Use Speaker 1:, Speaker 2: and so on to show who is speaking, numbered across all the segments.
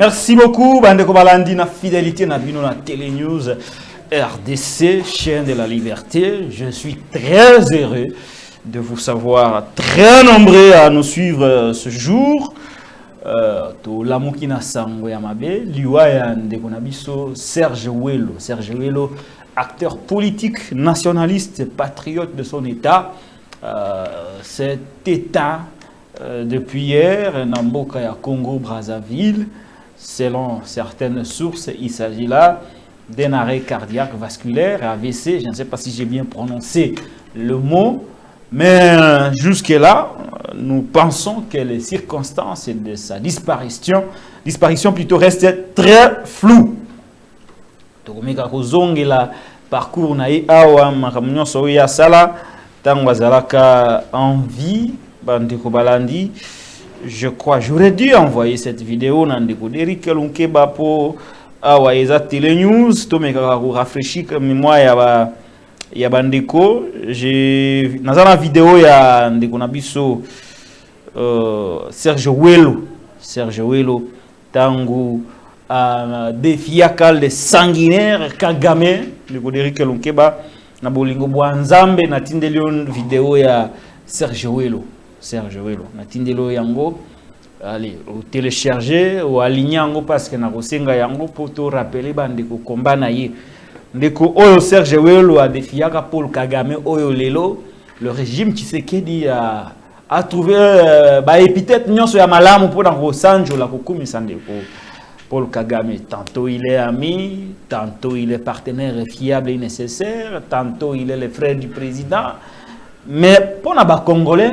Speaker 1: Merci beaucoup, Bandeko Balandi, na fidélité, na bino na Télé News RDC, chaîne de la liberté. Je suis très heureux de vous savoir très nombreux à nous suivre ce jour. To Lamukina Sango Yamabe, Liwa ya Ndeko Nabiso, Serge Welo. Serge Welo, acteur politique, nationaliste, patriote de son État. Cet État, depuis hier, Namboka ya Congo-Brazzaville, selon certaines sources, il s'agit là d'un arrêt cardiaque vasculaire, AVC. Je ne sais pas si j'ai bien prononcé le mot, mais jusque-là, nous pensons que les circonstances de sa disparition plutôt restent très floues. Tokomeka kozongela parcours na ye awa makamunyo so ya sala tango zalaka en vie Bandeko Balandi. Je crois, j'aurais dû envoyer cette vidéo dans Ndeko Derrick Lunkeba pour awa eza Télé News to meka ko rafraîchir mémoire ya Bandeko. J'ai nazana vidéo ya Ndeko Nabiso Serge Welo tango défiakal de sanguinaire Kagame Ndeko Derrick Lunkeba na bolingo bwanzambe na tindelion vidéo ya Serge Welo na tindelo yango allez au télécharger ou aligner yango parce que na kosenga yango poto rappeler bandeko combat na ye ndeko oyo Serge Welo a défiaka Paul Kagame oyo lelo le régime Tshisekedi a trouvé ba épithète nyonso ya malamu pour dans Rosanjo la kokumisa ndeko Paul Kagame. Tantôt il est ami, tantôt il est partenaire fiable et nécessaire, tantôt il est le frère du président. Mais pour les Congolais,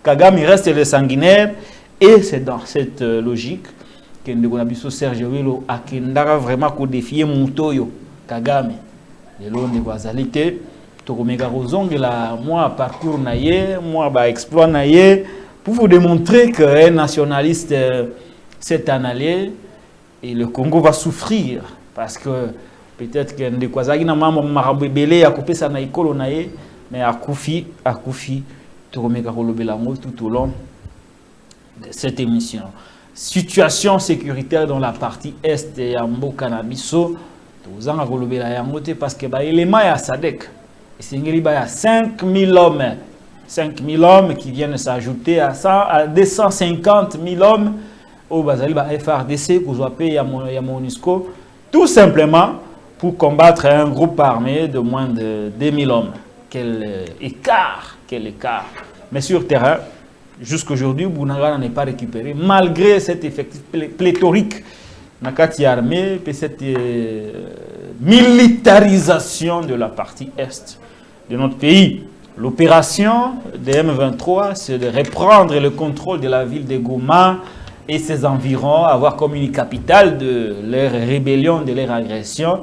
Speaker 1: Kagame reste le sanguinaire et c'est dans cette logique que Ndeko Serge Welo a vraiment défier Moutoyo Kagame. Le long de Guazalité, Tokomeka Rozongela, moi parcours naïe, moi exploit naïe, pour vous démontrer qu'un nationaliste s'est en allé et le Congo va souffrir parce que peut-être que Ndeko Azagi na maman marabébélé a coupé sa naïkolo naïe, mais à Koufi, Tokomeka Kolobelango tout au long de cette émission. Situation sécuritaire dans la partie est et Ambo Canabiso, Tozanga Kolobela Yangote parce que bah élément ya Sadek. Et c'est il y a 5000 hommes. 5000 hommes qui viennent s'ajouter à 250 000 hommes au Bazali FRDC, Kouzouapé et MONUSCO, tout simplement pour combattre un groupe armé de moins de 2000 hommes. Quel écart! Mais sur terrain, jusqu'aujourd'hui, Bounaga n'est pas récupéré, malgré cet effectif pléthorique. Nakati armée, cette militarisation de la partie est de notre pays. L'opération de M23, c'est de reprendre le contrôle de la ville de Goma et ses environs, avoir comme une capitale de leur rébellion, de leur agression.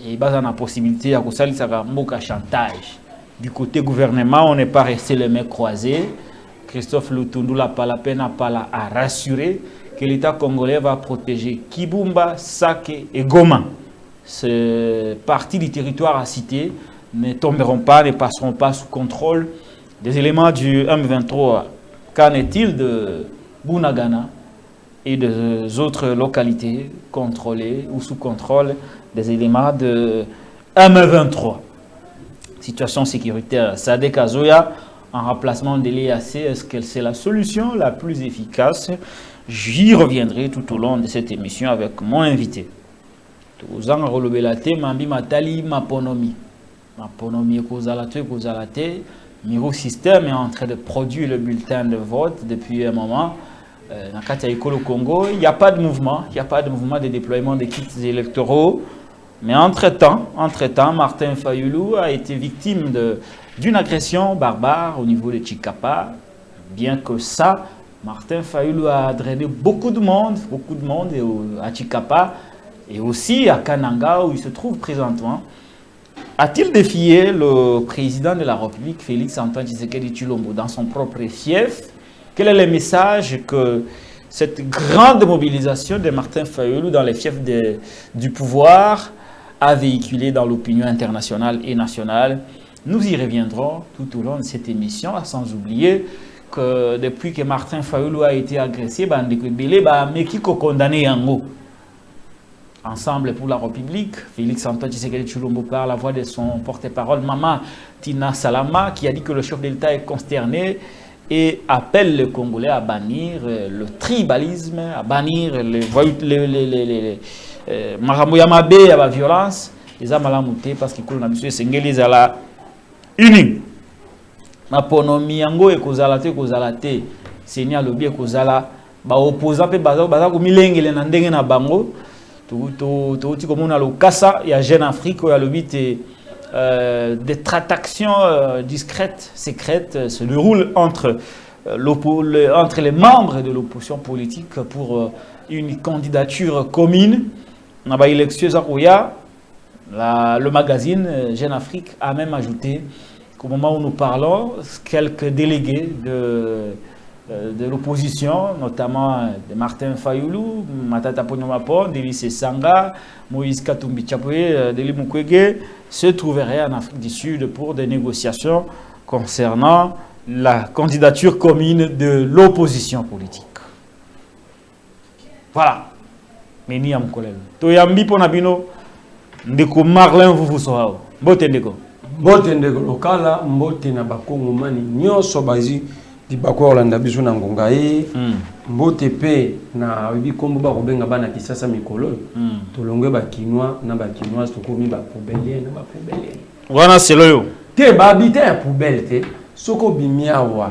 Speaker 1: Et il y a la possibilité de faire chantage. Du côté gouvernement, on n'est pas resté les mains croisées. Christophe Lutundu n'a pas la peine à rassurer que l'État congolais va protéger Kibumba, Sake et Goma. Ces parties du territoire à citer ne tomberont pas, ne passeront pas sous contrôle des éléments du M23. Qu'en est-il de Bunagana et des autres localités contrôlées ou sous contrôle des éléments de M23? Situation sécuritaire, Sadek Azoya en remplacement de l'EAC, est-ce que c'est la solution la plus efficace? J'y reviendrai tout au long de cette émission avec mon invité. Tozanga Rolobelate, Mambi Matali, Maponomi. Maponomi Kozalate, Miro System est en train de produire le bulletin de vote depuis un moment. Nakati Ekolo Congo, il n'y a pas de mouvement, de déploiement des kits électoraux. Mais entre-temps, Martin Fayulu a été victime d'une agression barbare au niveau de Chikapa. Bien que ça, Martin Fayulu a drainé beaucoup de monde à Chikapa et aussi à Kananga où il se trouve présentement. A-t-il défié le président de la République, Félix Antoine Tshisekedi Tshilombo, dans son propre fief? Quel est le message que cette grande mobilisation de Martin Fayulu dans les fiefs du pouvoir a véhiculé dans l'opinion internationale et nationale? Nous y reviendrons tout au long de cette émission, sans oublier que depuis que Martin Fayulu a été agressé, Bandeko Belé, mais qui condamné Yango. Ensemble pour la République, Félix Antoine Tshisekedi Tshilombo par la voix de son porte-parole, Maman Tina Salama, qui a dit que le chef de l'État est consterné et appelle les Congolais à bannir le tribalisme, à bannir les Marambouyamabe, la violence, les Amalamouté, parce qu'ils ont habitué Sengeli à la unie. Ma ponomi yango et kozalate, Seigneur Lobi et kozala, ba opposant pe baza ko milengele na ndenge na bango. Tout comme on a le Kassa, il y a Jeune Afrique, il y a le but des tractations discrètes, secrètes, se déroulent entre les membres de l'opposition politique pour une candidature commune. On a élection le magazine Jeune Afrique a même ajouté qu'au moment où nous parlons, quelques délégués de l'opposition, notamment de Martin Fayoulou, Matata Ponyomapon, Délice Sanga, Moïse Katumbi Tchapoué, Deli Mukwege, se trouveraient en Afrique du Sud pour des négociations concernant la candidature commune de l'opposition politique. Voilà. Meni Amkolel. Toyambi Ponabino, Ndeko Marlin Vuvusohao. Mbote Ndeko.
Speaker 2: Mbote Ndeko Lokala, Mbote Nabakongo Mani, Nyoso Bazi. Bako Orlando biso na ngonga ye mbote pe na bikombo ba kobenga bana kisasa mikolo tolongwe ba kinwa na ba kinwa sokomi ba poubelle na ba poubelle
Speaker 1: wana selo yo
Speaker 2: te ba habiter ya poubelle te soko bimia wa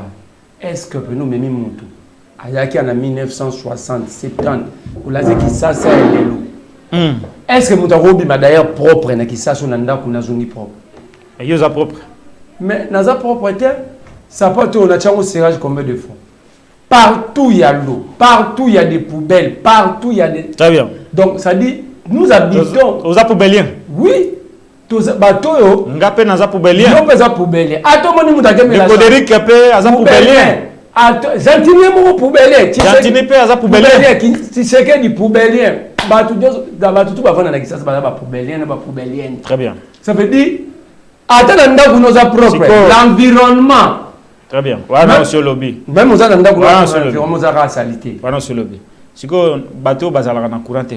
Speaker 2: est-ce que nous memi mutu ayaki na 1960 70 ulaze kisasa lelo est-ce que mutu robi ma d'ailleurs propre na kisasa na ndako na zoni propre
Speaker 1: et yo za propre
Speaker 2: mais na za propre te. Ça peut être, on a au serrage combien de fois. Partout il y a l'eau, partout il y a des poubelles, partout il y a des...
Speaker 1: Très bien.
Speaker 2: Donc ça dit, nous habitons...
Speaker 1: Aux poubelliens.
Speaker 2: Oui. Tous bateaux...
Speaker 1: Ngapé naza poubelliens.
Speaker 2: Non, pas poubelliens. Attends, mon nom d'agame la...
Speaker 1: Godéric Kepé aza poubelliens.
Speaker 2: Gentini mon poubellier.
Speaker 1: Gentini pe aza poubelliens.
Speaker 2: Tu sais que du poubelliens. Bateau tout va vendre ça, c'est pas poubelliens, pas poubelliens.
Speaker 1: Très bien.
Speaker 2: Ça veut dire... Attends, nous avons propre. L'environnement...
Speaker 1: Très bien. Voilà monsieur lobby.
Speaker 2: Même aux Ananda l'environnement a salité.
Speaker 1: Voilà monsieur lobby. Si que bateau bazala na courant te.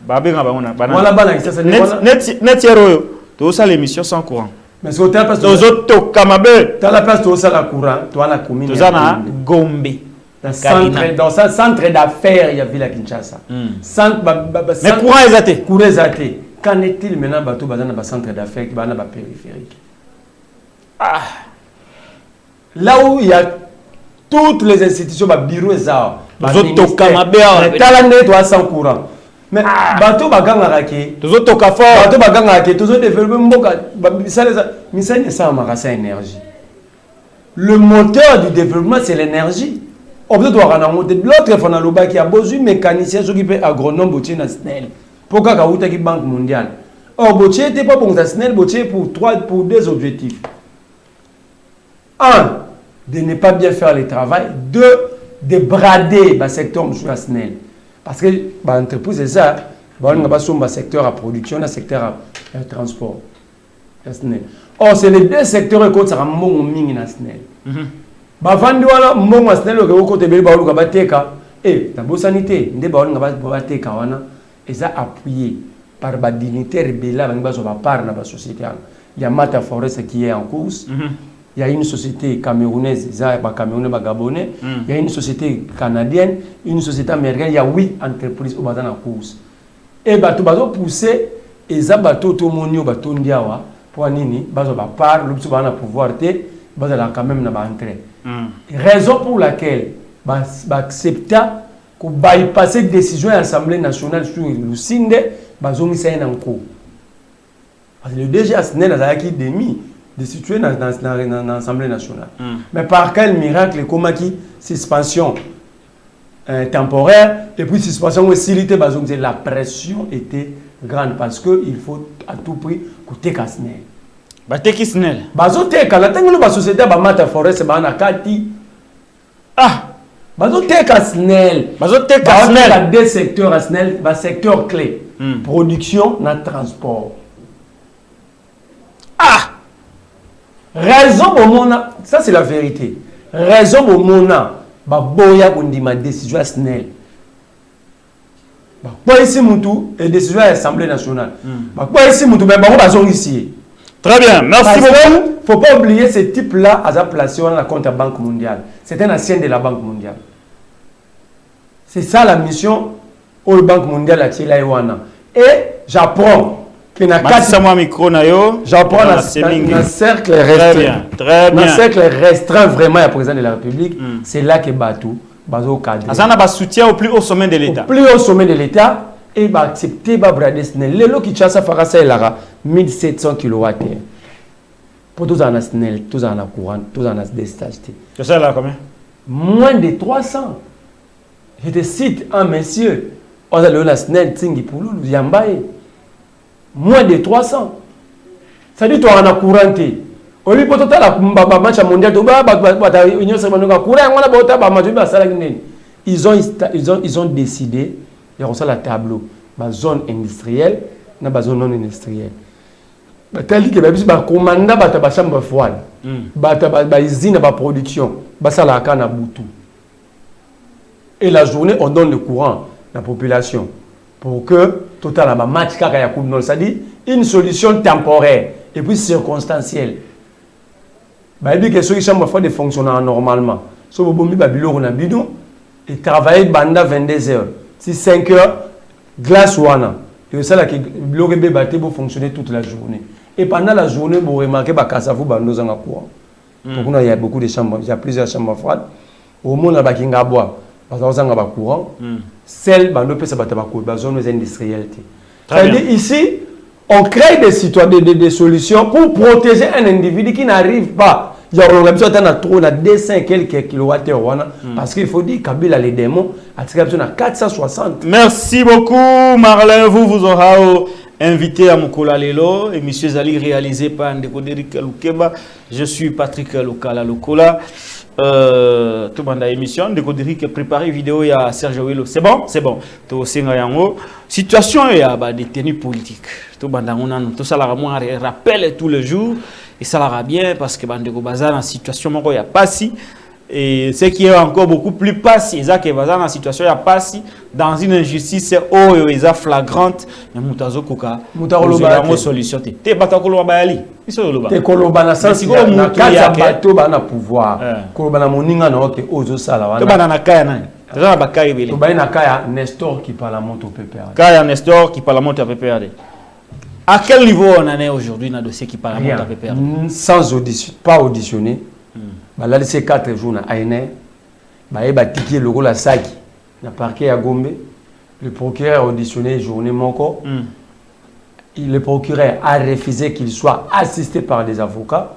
Speaker 1: Babé nga bana.
Speaker 2: Voilà bana ça
Speaker 1: net yero to ça l'émission sans courant.
Speaker 2: Mais sur ta place
Speaker 1: aux autres kamabe.
Speaker 2: Tu as la place to ça la courant, toi la commune.
Speaker 1: Tu na Gombe.
Speaker 2: Dans un centre d'affaires il y a Villa Kinshasa. Centre
Speaker 1: mais courant exaté.
Speaker 2: Courant exaté. Qu'en est-il maintenant bateau bazana ba centre d'affaires qui bana ba périphérique. Ah. Là où il y a toutes les institutions, bureaux et arts, talent toi sans courant. Mais bateau baganga raki,
Speaker 1: toujours fort,
Speaker 2: bateau baganga raki, toujours développer mboka, misane ça marasa énergie. Le moteur du développement c'est l'énergie. On doit remonter l'autre fois dans le bas qui a besoin de mécaniciens qui peut agronome botier national. Pourquoi kauta qui banque mondiale. Or botier n'était pas pour national, botier pour deux objectifs. Un, de ne pas bien faire le travail. Deux, de brader le secteur national. Parce que l'entreprise, c'est ça. On n'a pas le secteur à production, le secteur à transport. Or, c'est les deux secteurs qui sont en national. Bavandi wala mbongo national ko ko tebeli ba luka bateka la bonne sanité ndé ba nga bateka wana eza appuyé par ba dignitaire bela ba bazo ba part na ba société. Il y a Mata Forest qui est en course. Il y a une société camerounaise, il y a Camerounais, Gabonais, il y a une société canadienne, une société américaine, il y a 8 entreprises au en course. Et bateau poussé, et ça bateau tout le monde bateau ndiawa pour nini, bateau ba part, le bateau pouvoir te, bateau là quand même na ba entrer. Raison pour laquelle ba accepta que bypasser décision de l'Assemblée nationale sur le Sinde, bateau mis ça en cours. Parce que le DG Asnel a qui demi de situer dans l'Assemblée nationale. Mais par quel miracle, comment qui suspension temporaire et puis suspension aussi, la pression était grande parce qu'il faut à tout prix coûter Kasnel.
Speaker 1: Bate Kisnel.
Speaker 2: Bazo teka la tango ba société ba Mata Forest ba na kati. Ah, bazo teka Kasnel. Bazo teka Kasnel a deux secteurs Kasnel, ba secteur clé. Production na transport. Ah! Raison au mona, ça c'est la vérité. Raison au mona, ba boya kundima décision Snell. Bah ici Moutou et décision de l'Assemblée nationale. Bah ici Moutou ben bon bazon ici.
Speaker 1: Très bien, merci beaucoup.
Speaker 2: Faut pas oublier ce type-là à sa placé dans la compte à Banque mondiale. C'est un ancien de la Banque mondiale. C'est ça la mission au Banque mondiale à Tchilaïwana. Et j'apprends que j'apprends dans un cercle restreint.
Speaker 1: Très bien.
Speaker 2: Dans un cercle restreint vraiment à président de la République, c'est là que Batou Bazo cadre.
Speaker 1: Ça n'a soutien au plus haut sommet de l'État.
Speaker 2: Au plus haut sommet de l'État et va accepter ba brader snel. Le qui chassa farasa elara 1700 kWh. Pour tous en snel, tous en courant, tous en déstaché.
Speaker 1: C'est ça là combien?
Speaker 2: Moins de 300. Je te cite un monsieur, on a le snel tingi pour nous yambaye. Moins de 300. Ça dit toi en a couranté. Au lieu de la match mondial, ils ont décidé de faire la tableau, la zone industrielle, la zone non industrielle. Tandis que les commandants de la chambre froide, les usines de production, la canne boutou. Et la journée, on donne le courant à la population pour que total a match c'est-à-dire une solution temporaire et puis circonstancielle. Bah dit que ceux qui chambre froide fonctionnent normalement. So bomi ba biloko na bidon et travailler banda 22 heures. Si 5 heures glace wana. Et ça là que biloko be baté pour fonctionner toute la journée. Et pendant la journée vous remarquez ba kasafu bando zanga courant. Donc il y a beaucoup de chambres, il y a plusieurs chambres froides. Au monde là ba kinga bois. Parce que ba courant. Celle bando peut ça ba tabako ba zone industrielle. C'est-à-dire ici on crée des solutions pour protéger un individu qui n'arrive pas. Il y a trop de 200 quelques kilowattheures parce qu'il faut dire Kabila les démons à 460.
Speaker 1: Merci beaucoup Marlin, vous aura invité à Mokola Lelo, émission Zali réalisée par Ndekoderic Lukeba. Je suis Patrick Lokala Lokola. Tout le monde a émission Ndekoderic préparé vidéo il y a Serge Welo. C'est bon, c'est bon. Tout Sengayango. Situation il y a des tenues politiques. Tout le monde a tout ça la rappelle tous les jours. Et ça l'ira bien parce que Bandeko Bazar dans la situation il n'y a pas si. Et ce qui est encore beaucoup plus passé, c'est que Bazar dans la situation il n'y a pas si. Dans une injustice flagrante, mais Moutazo Koka, Moutazo solution. T'es pas Koloba Bayali.
Speaker 2: T'es Koloba na sens que na kaya bateau ba na pouvoir. Koloba na moninga na oke ozo sala wana.
Speaker 1: Toba na kaya na. Toba na kaya bele.
Speaker 2: Toba na kaya Nestor qui parle à monte au PPRD.
Speaker 1: Kaya Nestor qui parle à monte au PPRD. À quel niveau on en est aujourd'hui dans le dossier qui parle à monte au PPRD?
Speaker 2: Sans audition, pas auditionné. Là, ces 4 jours, il y a ticket le rôle à Saki. Il y a parquet à Gombe. Le procureur a auditionné journée Moko. Le procureur a refusé qu'il soit assisté par des avocats.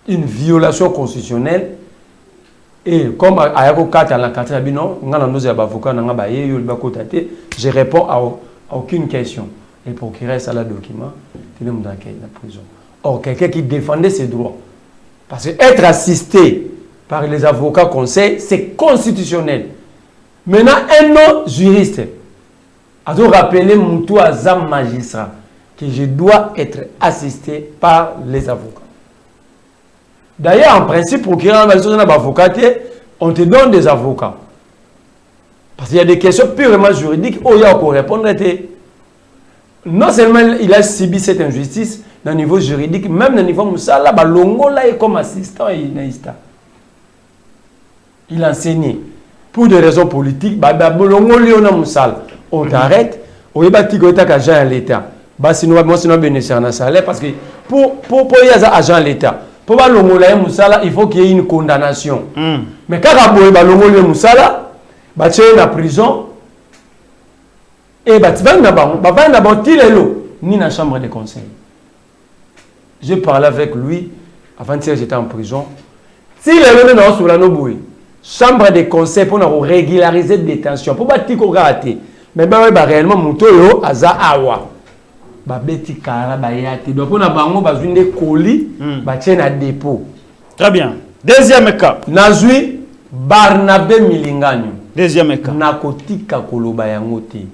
Speaker 2: Une violation constitutionnelle. Et comme à Yako 4 à la 4 je réponds à aucune question. Le procureur a le document. Il est dans la prison. Or, quelqu'un qui défendait ses droits. Parce que être assisté par les avocats conseils, c'est constitutionnel. Maintenant, un non juriste a dû rappeler Moutou Azam magistrat que je dois être assisté par les avocats. D'ailleurs, en principe, pour qu'il y ait un avocat, on te donne des avocats. Parce qu'il y a des questions purement juridiques où il y a encore répondre. Non seulement il a subi cette injustice, au niveau juridique, même au niveau Moussala, Longo là est comme assistant il enseignait. Pour des raisons politiques, Longo Léona Moussala, on t'arrête, on y bâti agent à l'État. Sinon, moi, sinon, bénéficier un salaire parce que pour y avoir agent à l'État, pour Longo là Moussala, il faut qu'il y ait une condamnation. Mais quand Longo là Moussala, tu es en prison, et tu vas d'abord ni dans la chambre de conseil. J'ai parlé avec lui avant que j'étais en prison. Si les gens sont sur la chambre de conseil pour régulariser la détention, pour ne pas rater. Mais réellement, Moutoyo, Aza Awa. Babeti Kara, Bayati. Donc, on a besoin de colis, un dépôt.
Speaker 1: Très bien. Deuxième cas.
Speaker 2: Nazui Barnabé Milinganyo.
Speaker 1: Deuxième cas.
Speaker 2: Nakotika Kolobayangote.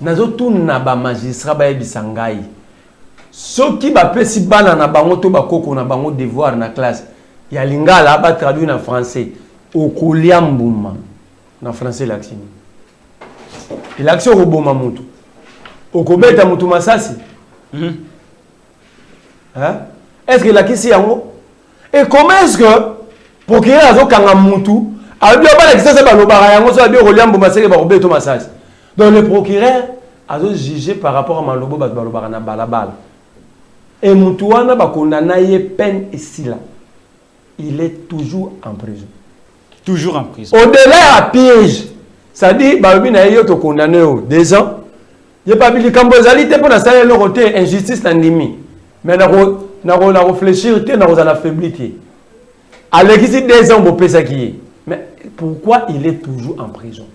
Speaker 2: Nazotuna ba magistrat ba bisangai. Soki ba pesi bana na bango to ba koko na bango devoir na classe. Ya lingala ba traduit en français. Okulia mbuma. Na français l'accent. L'action roboma mutu. Okobeta mutu masasi. Hein? Est-ce que la kisi yango? Et comment est-ce que procureur azo kanga mutu a bien pas l'exercice ba lobara yango so bien Roliambo maseke ba robeto masasi. Donc le procureur azo juger par rapport à malobo ba lobara na balabala. Et mutu wana ba kondana ye peine ici là. Il est toujours en prison.
Speaker 1: Toujours en prison.
Speaker 2: Au-delà à piège. Ça dit ba bina yo to condamné 2 ans. Il pas bien cambozalité pour l'installer le côté injustice n'andimi. Mais na réfléchir te na affaiblir. Alors ici 2 ans pour pesa qui. Mais pourquoi il est toujours en prison?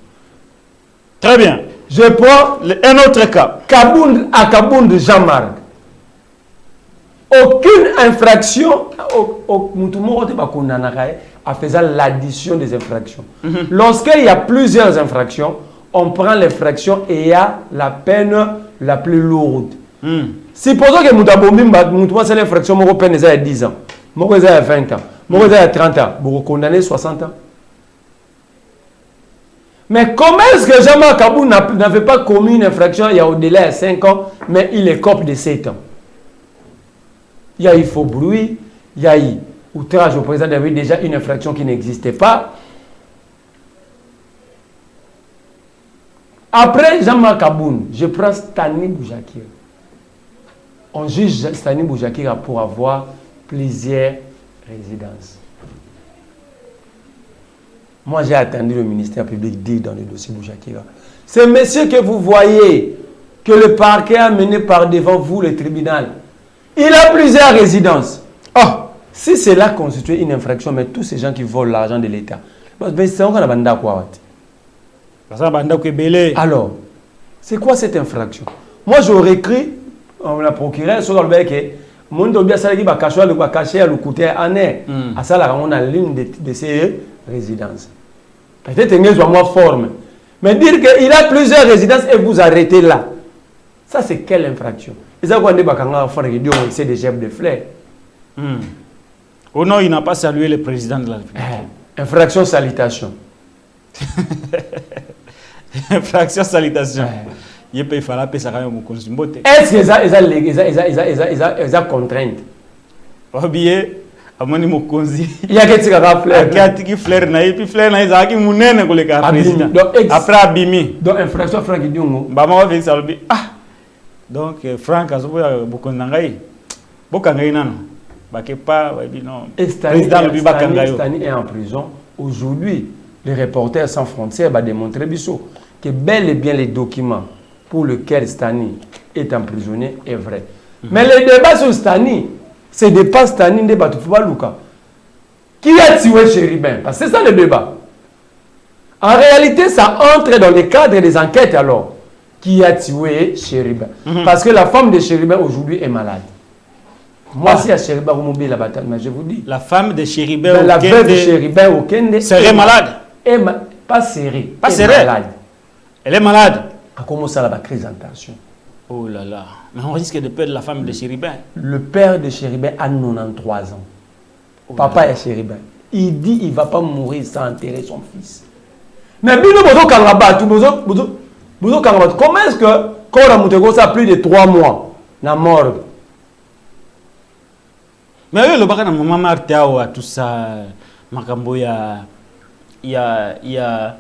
Speaker 1: Très bien.
Speaker 2: Je prends
Speaker 1: un autre cas.
Speaker 2: Kabound Jean-Marc. Aucune infraction en faisant l'addition des infractions. Lorsqu'il y a plusieurs infractions, on prend l'infraction et il y a la peine la plus lourde. Supposons que Moutabombi, c'est l'infraction, mon peine est 10 ans, mon est à 20 ans, mon est à 30 ans, vous condamnez 60 ans. Mais comment est-ce que Jean-Marc Kabound n'avait pas commis une infraction il y a au-delà de 5 ans, mais il est cope de 7 ans? Il y a eu faux bruit, il y a eu outrage au président, il y avait déjà une infraction qui n'existait pas. Après Jean-Marc Kabound, je prends Stani Boujakira. On juge Stani Boujakira pour avoir plusieurs résidences. Moi, j'ai attendu le ministère public dire dans le dossier Boujakira. Ce monsieur que vous voyez, que le parquet a mené par devant vous, le tribunal, il a plusieurs résidences. Oh, si cela constitue une infraction, mais tous ces gens qui volent l'argent de l'État, c'est encore la bande quoi? Alors, c'est quoi cette infraction? Moi, j'aurais écrit, on l'a procuré, sur le bec, mon dobia salagi va cacher le côté année. À ça, là, on a l'une de ces résidences. Peut-être que je moi forme. Mais dire qu'il a plusieurs résidences et vous arrêtez là, ça, c'est quelle infraction? C'est des chefs de fleurs.
Speaker 1: Oh non, il n'a pas salué le président de la République.
Speaker 2: Infraction salutation.
Speaker 1: Infraction salutation. Il peut falloir payer ça quand même.
Speaker 2: Est-ce que ils ont contrainte?
Speaker 1: Oubliez, à mon niveau
Speaker 2: il y a quelques fleurs.
Speaker 1: Il y a quelques fleurs. Et puis fleurs, il y a qui mounène pour le président. Après Abimi.
Speaker 2: Donc infraction Franck Diongo.
Speaker 1: Bah moi avec ça le bi. Ah. Donc Franck a beaucoup d'angaï. Beaucoup d'angaï non. Bah que pas non.
Speaker 2: Président le bi Stani est en prison. Aujourd'hui, les reporters sans frontières va démontrer biso que bel et bien les documents pour lesquels Stani est emprisonné est vrai. Mais le débat sur Stani, c'est de pas Stani de Batoufa Luka. Qui a tué Chéribin? Parce que c'est ça le débat. En réalité, ça entre dans le cadre des enquêtes alors. Qui a tué Chéribin? Parce que la femme de Chéribin aujourd'hui est malade. Moi, si à Chéribin, vous m'oubliez la bataille, mais je vous dis.
Speaker 1: La femme de Chéribin,
Speaker 2: la veuve de Chéribin au Kende
Speaker 1: serait malade.
Speaker 2: Pas serrée.
Speaker 1: Pas serrée. Elle est malade.
Speaker 2: A commencé à la crise en tension.
Speaker 1: Oh là là. Mais on risque de perdre la femme de Chéribin.
Speaker 2: Le père de Chéribin a 93 ans. Oh papa est Chéribin. Il dit qu'il ne va pas mourir sans enterrer son fils. Mais comment est-ce que quand on a plus de 3 mois dans la morgue?
Speaker 1: Mais le bac na maman Martha tout ça, Makambo il y a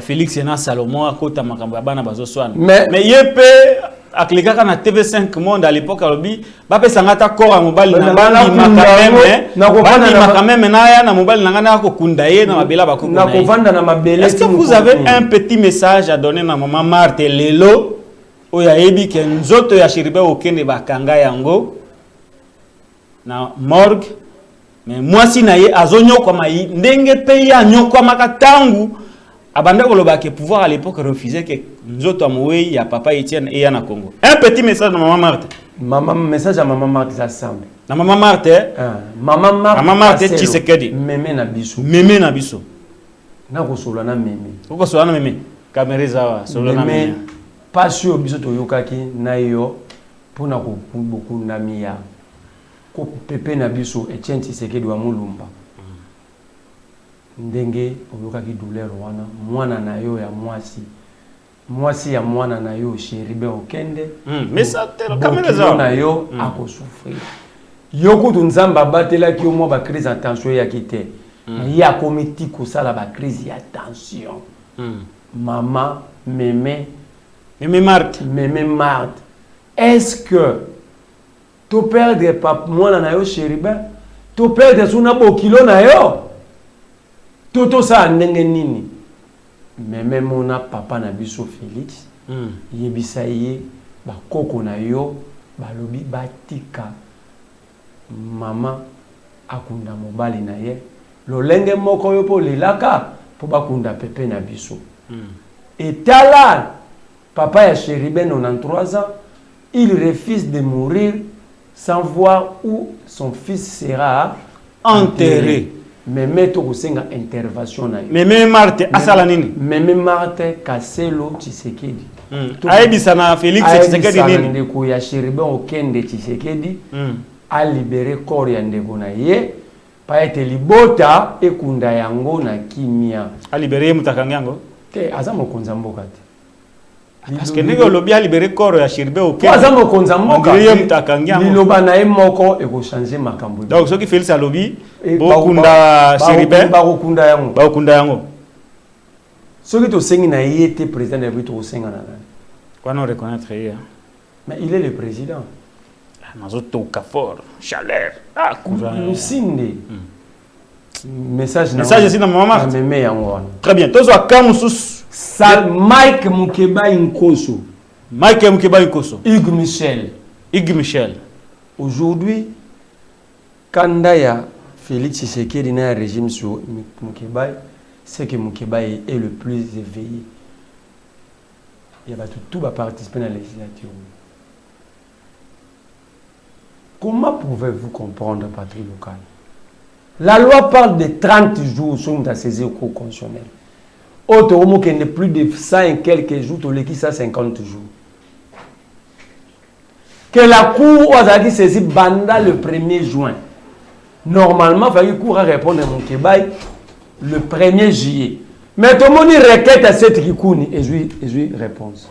Speaker 1: Félix et Salomon à côté Makambo bana bazoswana. Mais il peut avec les gars na TV5 Monde à l'époque alobi ba pesa ngata kora mobile na quand même na ya na mobile na ko kunda ye na mabela ba ko na
Speaker 2: kovanda na mabele.
Speaker 1: Est-ce que vous avez un petit message à donner na maman Martha lelo oya yebi ke nzoto ya Chéribin okende bakanga yango na morgue? Mais moi si na ye azonyo kwa mai ndenge pe ya nyokwa makatangu abanda koloba ke pouvoir à l'époque refusait que nzoto amoué ya papa Etienne et ya na Congo. Un petit message de maman Marthe.
Speaker 2: Maman message à maman Marthe ça semble.
Speaker 1: Na maman Marthe.
Speaker 2: Maman
Speaker 1: Marthe Tshisekedi.
Speaker 2: Mémé na biso.
Speaker 1: Mémé na biso.
Speaker 2: Na ko solo na mémé.
Speaker 1: Ko solo na mémé. Caméra solo na mémé.
Speaker 2: Pas sûr biso to yokaki na yo pona ko beaucoup na miya. Ko pepe na biso Etienne Tshisekedi wa Mulumba. Ndenge oyokaki douleur wana mwana na yo ya mwasi Moi si ya mwana na yo Chéribin okende.
Speaker 1: Mais ça quand même ça.
Speaker 2: Na yo ako souffrir. Yo kutu nzamba batela ki mo ba crise de tension ya kité. Ya komiti ko sala ba crise ya tension. Maman, mémé Marthe. Est-ce que tu perdre papa mwana na yo Chéribin? Tu perdre suna bokilo na yo? Toto sa ndenge nini? Mémé mona papa na biso Félix. Yebisa ye ba koko na yo ba lobi batika. Mama akunda mobali na ye. Lolenge moko yo po lelaka po bakunda pepe na biso. Et tala papa ya Chéribin 93 ans, il refuse de mourir sans voir où son fils sera enterré. Mémé to kusenga intervention na yo.
Speaker 1: Mémé Marthe asala nini?
Speaker 2: Mémé Marthe Kaselo Tshisekedi.
Speaker 1: Aebisa na Félix Tshisekedi nini?
Speaker 2: Ndeko ya Chéribin okende Tshisekedi a libéré corps ya ndeko na ye pa ete libota ekunda yango na kimia.
Speaker 1: A libéré mutakangi yango?
Speaker 2: Te aza mokonza mboka te.
Speaker 1: Parce que ndeko lobi a libéré corps ya Chéribin okende.
Speaker 2: Aza mokonza mboka.
Speaker 1: Liloba
Speaker 2: na ye moko eko changer makambo.
Speaker 1: Donc soki Félix alobi bokunda Chéribin
Speaker 2: bakunda yango.
Speaker 1: Bakunda yango.
Speaker 2: Soki to sengi na ye te président de la to senga na nani?
Speaker 1: Quoi non reconnaître hier?
Speaker 2: Mais il est le président.
Speaker 1: Mazoto fort, chaleur. Ah, courant.
Speaker 2: Lusinde. Message
Speaker 1: ici dans maman Marthe. Très bien. Tozo akamusus.
Speaker 2: Mike Mukeba Inkoso.
Speaker 1: Mike Mukeba Inkoso.
Speaker 2: Hugues Michel. Aujourd'hui, Kandaya Félix Tshisekedi n'a un régime sur Mukeba, c'est que Mukeba est le plus éveillé. Il va tout va participer à la législature. Comment pouvez-vous comprendre, patrie locale? La loi parle de 30 jours sur une saisie au cours constitutionnel. Autrement qu'il n'y a plus de 100 et quelques jours, tu ça 50 jours. Que la Cour a saisi Banda le 1er juin. Normalement, il fallait que la Cour répondre à mon Québec le 1er juillet. Mais tout le monde requête à cette Kikouni et je réponse.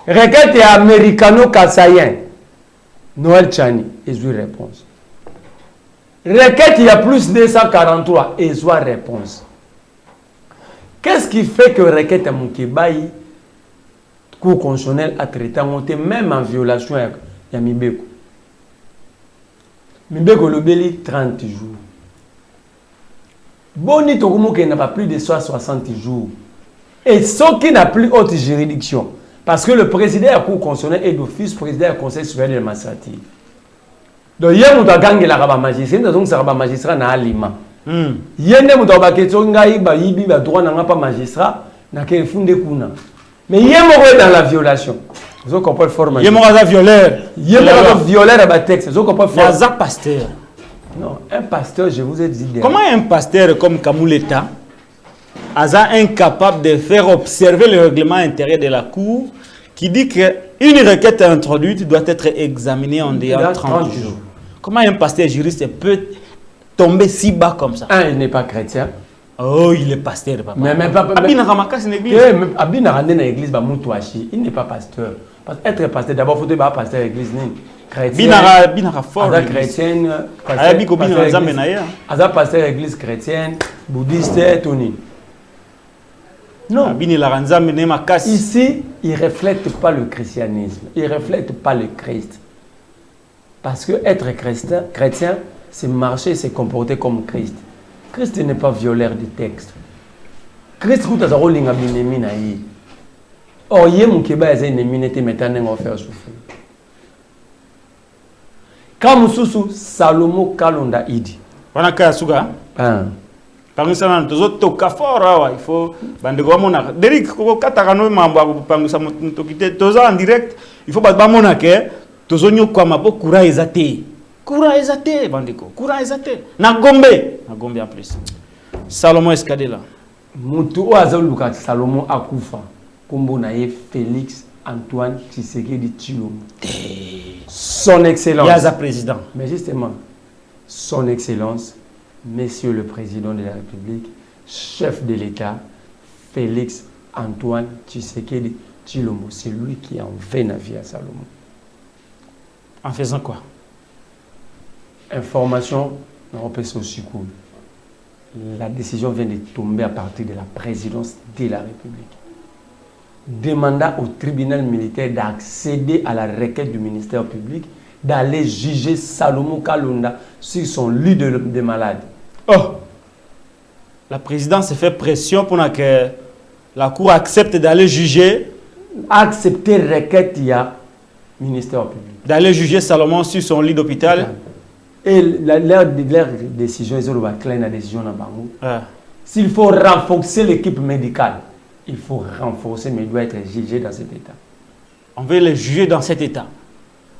Speaker 2: Requête américano-kassayen. Noël Chani, et je réponse. Requête, il y a plus de 243, et je réponse. Qu'est-ce qui fait que requête à Moukébaï, Cour constitutionnelle a traité même en violation de Mibeko? Mibeko Lobeli, 30 jours. Boni Tokumo qui n'a pas plus de 60 jours. Et ceux qui n'a plus haute juridiction. Parce que le président de la Cour constitutionnelle est d'office président du Conseil supérieur de l'administratif. Donc, il y a un magistrat, donc ça va magistrat na alima. Il y a un question qui a droit n'a pas magistrat, n'a qu'un fondé kuna. Mais il y a un dans la violation. Vous comprenez forme.
Speaker 1: Il y a un violeur.
Speaker 2: Il y a un violeur à texte. Vous comprenez forme.
Speaker 1: Il y a un pasteur.
Speaker 2: Non, un pasteur, je vous ai dit.
Speaker 1: Comment un pasteur comme Kamouleta est incapable de faire observer le règlement intérieur de la Cour qui dit qu'une requête introduite doit être examinée en dehors de 30 jours. Comment un pasteur juriste peut tomber si bas comme ça?
Speaker 2: Il n'est pas chrétien.
Speaker 1: Oh, il est pasteur, papa.
Speaker 2: Mais pas
Speaker 1: Abinaramakas, c'est une église.
Speaker 2: L'église, il n'est pas pasteur. Parce qu'être pasteur, d'abord, il faut être pasteur de l'église.
Speaker 1: Binara fort.
Speaker 2: Chrétienne. Pasteur de l'église chrétienne, bouddhiste, Tony. Non. Ici, il ne reflète pas le christianisme. Il ne reflète pas le Christ. Parce que être chrétien, c'est marcher, c'est comporter comme Christ. Christ n'est pas violeur de texte. Christ est un rôle de or, il y a un Québec qui est un ennemi qui est faire souffrir. Comme Salomo Kalonda Idi.
Speaker 1: On a qu'à souga. Pangisa tozoto kafora il faut bandego mona Derek ko katakano mambo pangisa mutokite toza en direct il faut ba mona ke tozonyo kwa mapo kura ezate bandeko kura ezate na gombe en plus Salomon Escadela
Speaker 2: mutu oaza luka Salomon akufa kombo na ye Félix Antoine Tshisekedi Tshilombo son excellence
Speaker 1: Yaza président
Speaker 2: mais justement son excellence Monsieur le Président de la République, chef de l'État, Félix Antoine Tshisekedi Tshilombo, c'est lui qui a enlevé la vie à Salomon.
Speaker 1: En faisant quoi?
Speaker 2: Information, on peut aussi cool. La décision vient de tomber à partir de la présidence de la République. Demanda au tribunal militaire d'accéder à la requête du ministère public d'aller juger Salomon Kalonda sur son lit de malade.
Speaker 1: Oh! La présidence fait pression pour que la Cour accepte d'aller juger.
Speaker 2: Accepter requête, il y a ministère public.
Speaker 1: D'aller juger Salomon sur son lit d'hôpital.
Speaker 2: Et leur décision, ils ont la décision dans Bangou.
Speaker 1: Ah.
Speaker 2: S'il faut renforcer l'équipe médicale, il faut renforcer, mais il doit être jugé dans cet état.
Speaker 1: On veut les juger dans cet état.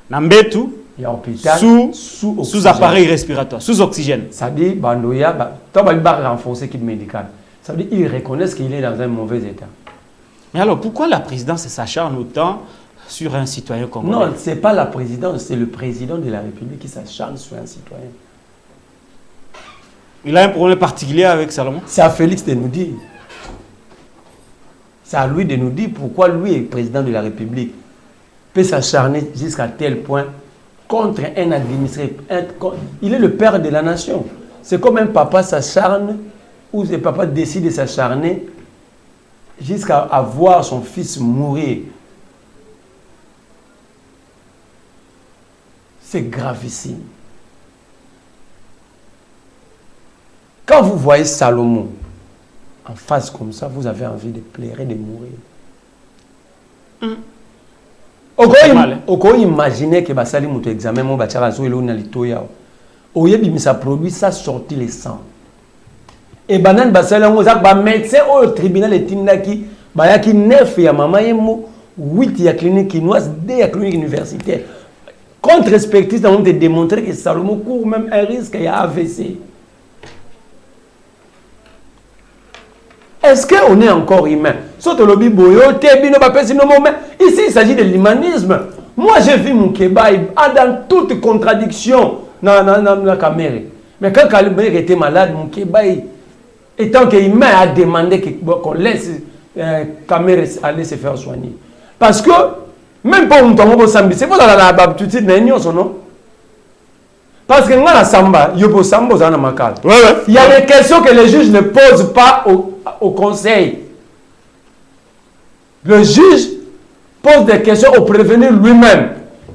Speaker 1: Nambetu,
Speaker 2: il y a hôpital
Speaker 1: sous appareil respiratoire, sous oxygène.
Speaker 2: Ça dit, Bandoya, tu vas renforcer l'équipe médicale. Ça veut dire qu'ils reconnaissent qu'il est dans un mauvais état.
Speaker 1: Mais alors, pourquoi la présidence s'acharne autant sur un citoyen congolais?
Speaker 2: Non, ce n'est pas la présidence, c'est le président de la République qui s'acharne sur un citoyen.
Speaker 1: Il a un problème particulier avec Salomon?
Speaker 2: C'est à Félix de nous dire. C'est à lui de nous dire pourquoi lui, président de la République, peut s'acharner jusqu'à tel point contre un administré. Il est le père de la nation. C'est comme un papa s'acharne, ou un papa décide de s'acharner jusqu'à voir son fils mourir. C'est gravissime. Quand vous voyez Salomon en face comme ça, vous avez envie de pleurer, de mourir. On peut imaginer que basali muto examen mon bachara zo elo na litoya. Oyebi misa produit ça sorti les sang. Et banan basali ngo zak ba médecin au tribunal etindaki ba yaki 9 ya mama yemo 8 ya clinique chinoise 2 ya clinique universitaire. Contre-expertise on te démontrer que Salomon court même un risque à AVC. Est-ce qu'on est encore humain? Ici, il s'agit de l'humanisme. Moi, j'ai vu mon Kébaï dans toute contradiction dans la caméra. Mais quand Kalibé était malade, mon Kébaï, étant qu'humain, a demandé qu'on laisse la caméra aller se faire soigner. Parce que, même pour un temps, c'est pas dans la baptitude, non? Parce que dans Samba, il y a des questions que les juges ne posent pas au conseil. Le juge pose des questions au prévenu lui-même.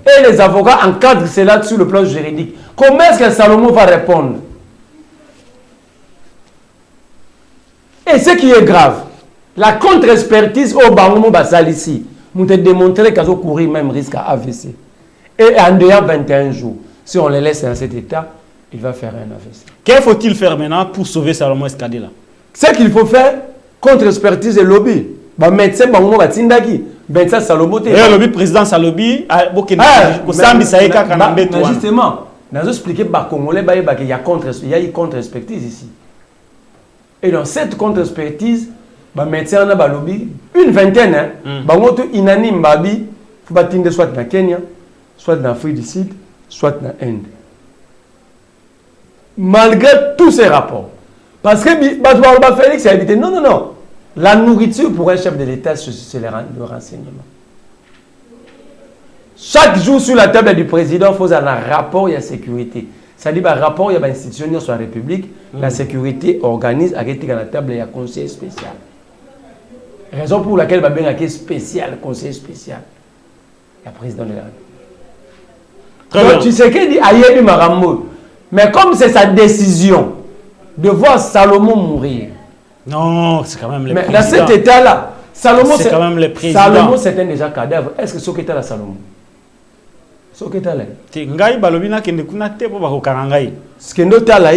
Speaker 2: Et les avocats encadrent cela sur le plan juridique. Comment est-ce que Salomon va répondre? Et ce qui est grave, la contre-expertise au Bangomo Basal ici, nous te démontrer qu'ils ont couru même risque à AVC. Et en dehors 21 jours, si on les laisse dans cet état, il va faire un AVC.
Speaker 1: Qu'est-ce faut-il faire maintenant pour sauver Salomon Escadé là?
Speaker 2: Ce qu'il faut faire, contre-expertise et lobby. Bah, médecin, bah, on va t'indaki. Ben ça, Salomon.
Speaker 1: Et le lobby président Salobi,
Speaker 2: justement, nous avons expliqué par Congolais qu'il y a une contre-expertise ici. Et dans cette contre-expertise, bah, médecin, on a lobby, une vingtaine, bah, on a unanime, babi, faut battre soit dans Kenya, soit dans l'Afrique du Sud, soit dans l'Inde. Malgré tous ces rapports. Parce que Félix a évité. Non, non, non. La nourriture pour un chef de l'État, c'est le renseignement. Chaque jour sur la table du président, il faut un rapport et la sécurité. C'est-à-dire un rapport, il y a une institution sur la République, la sécurité organise avec la table, il y a un conseil spécial. Raison pour laquelle il y a un spécial, conseil spécial. Le président de la République. Donc, tu sais qu'il dit Aïe Marambo. Mais comme c'est sa décision de voir Salomon mourir.
Speaker 1: Non, c'est quand même le président.
Speaker 2: Mais dans cet état-là, Salomon,
Speaker 1: c'est quand même le président.
Speaker 2: Salomon, c'était déjà cadavre. Est-ce que ce qui est là, Salomon? Ce qui est là. Ce qui est là,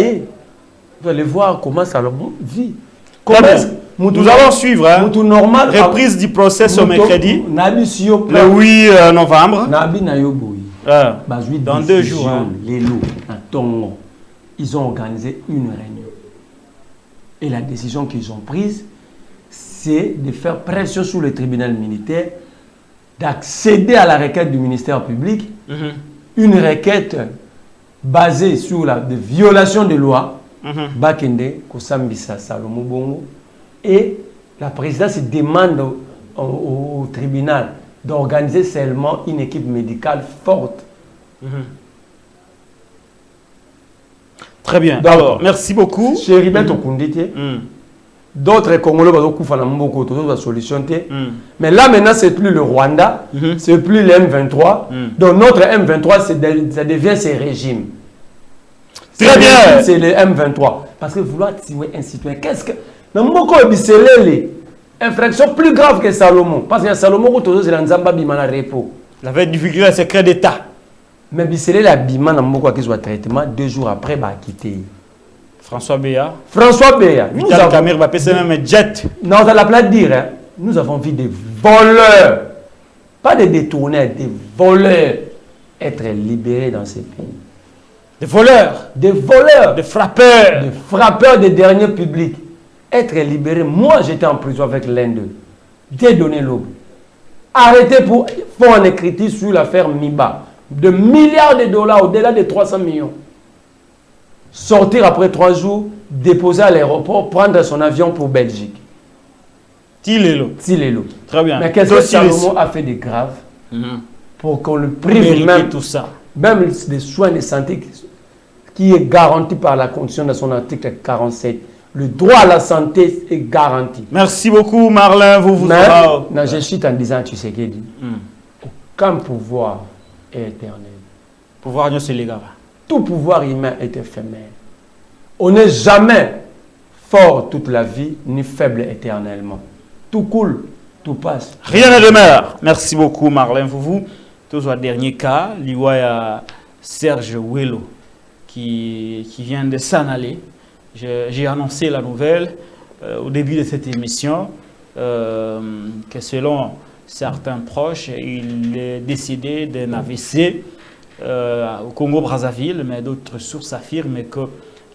Speaker 2: vous allez voir comment Salomon vit.
Speaker 1: Nous allons suivre hein, reprise du procès ce mercredi, le 8 novembre. Dans 2 jours. Hein.
Speaker 2: Ils ont organisé une réunion. Et la décision qu'ils ont prise, c'est de faire pression sur le tribunal militaire, d'accéder à la requête du ministère public, une requête basée sur la violation de loi, Bakende, Kosambisa, Salomon Bongo, et la présidence demande au tribunal d'organiser seulement une équipe médicale forte.
Speaker 1: Très bien.
Speaker 2: Donc,
Speaker 1: alors, merci beaucoup.
Speaker 2: Chéri Beto Koundité. D'autres Congolais vont la solution. Mais là maintenant, c'est plus le Rwanda, c'est plus le M23. Donc notre M23, ça devient ces régimes.
Speaker 1: Très bien.
Speaker 2: C'est le M23. Parce que vouloir tuer un citoyen, qu'est-ce que... C'est les infractions plus graves que Salomon. Parce que Salomon, c'est l'Anzamba Bimana Repo.
Speaker 1: Il avait divulgué un secret d'État.
Speaker 2: Mais Bissele la Bimana Mboko qui soit traitement 2 jours après bah quitté.
Speaker 1: François Béa.
Speaker 2: François Béa.
Speaker 1: Vital Kamir va passer même un jet.
Speaker 2: Non, on l'a pas dire. Hein. Nous avons vu des voleurs, pas des détournés, des voleurs être libérés dans ces pays.
Speaker 1: Des voleurs.
Speaker 2: Des voleurs.
Speaker 1: Des frappeurs.
Speaker 2: Des frappeurs des derniers publics. Être libérés. Moi, j'étais en prison avec l'un d'eux. J'ai donné l'aube. Arrêté pour faire un écriture sur l'affaire Miba. De milliards de dollars, au-delà de 300 millions. Sortir après 3 jours, déposer à l'aéroport, prendre son avion pour Belgique.
Speaker 1: Tilelo. Très bien.
Speaker 2: Mais qu'est-ce que Salomon a fait de grave pour qu'on le prive même
Speaker 1: tout ça.
Speaker 2: Même des soins de santé qui est garanti par la Constitution de son article 47. Le droit à la santé est garanti.
Speaker 1: Merci beaucoup, Marlin.
Speaker 2: Mais, non, je suis en disant, tu sais qu'il dit, aucun pouvoir est éternel.
Speaker 1: Pouvoir, nous, c'est les gars.
Speaker 2: Tout pouvoir humain est éphémère. On n'est jamais fort toute la vie, ni faible éternellement. Tout coule, tout passe.
Speaker 1: Rien ne demeure. Merci beaucoup, Marlin. Vous. Toujours un dernier cas, il y a Serge Welo qui vient de s'en aller. J'ai annoncé la nouvelle au début de cette émission que selon certains proches, il est décédé d'un AVC au Congo-Brazzaville, mais d'autres sources affirment que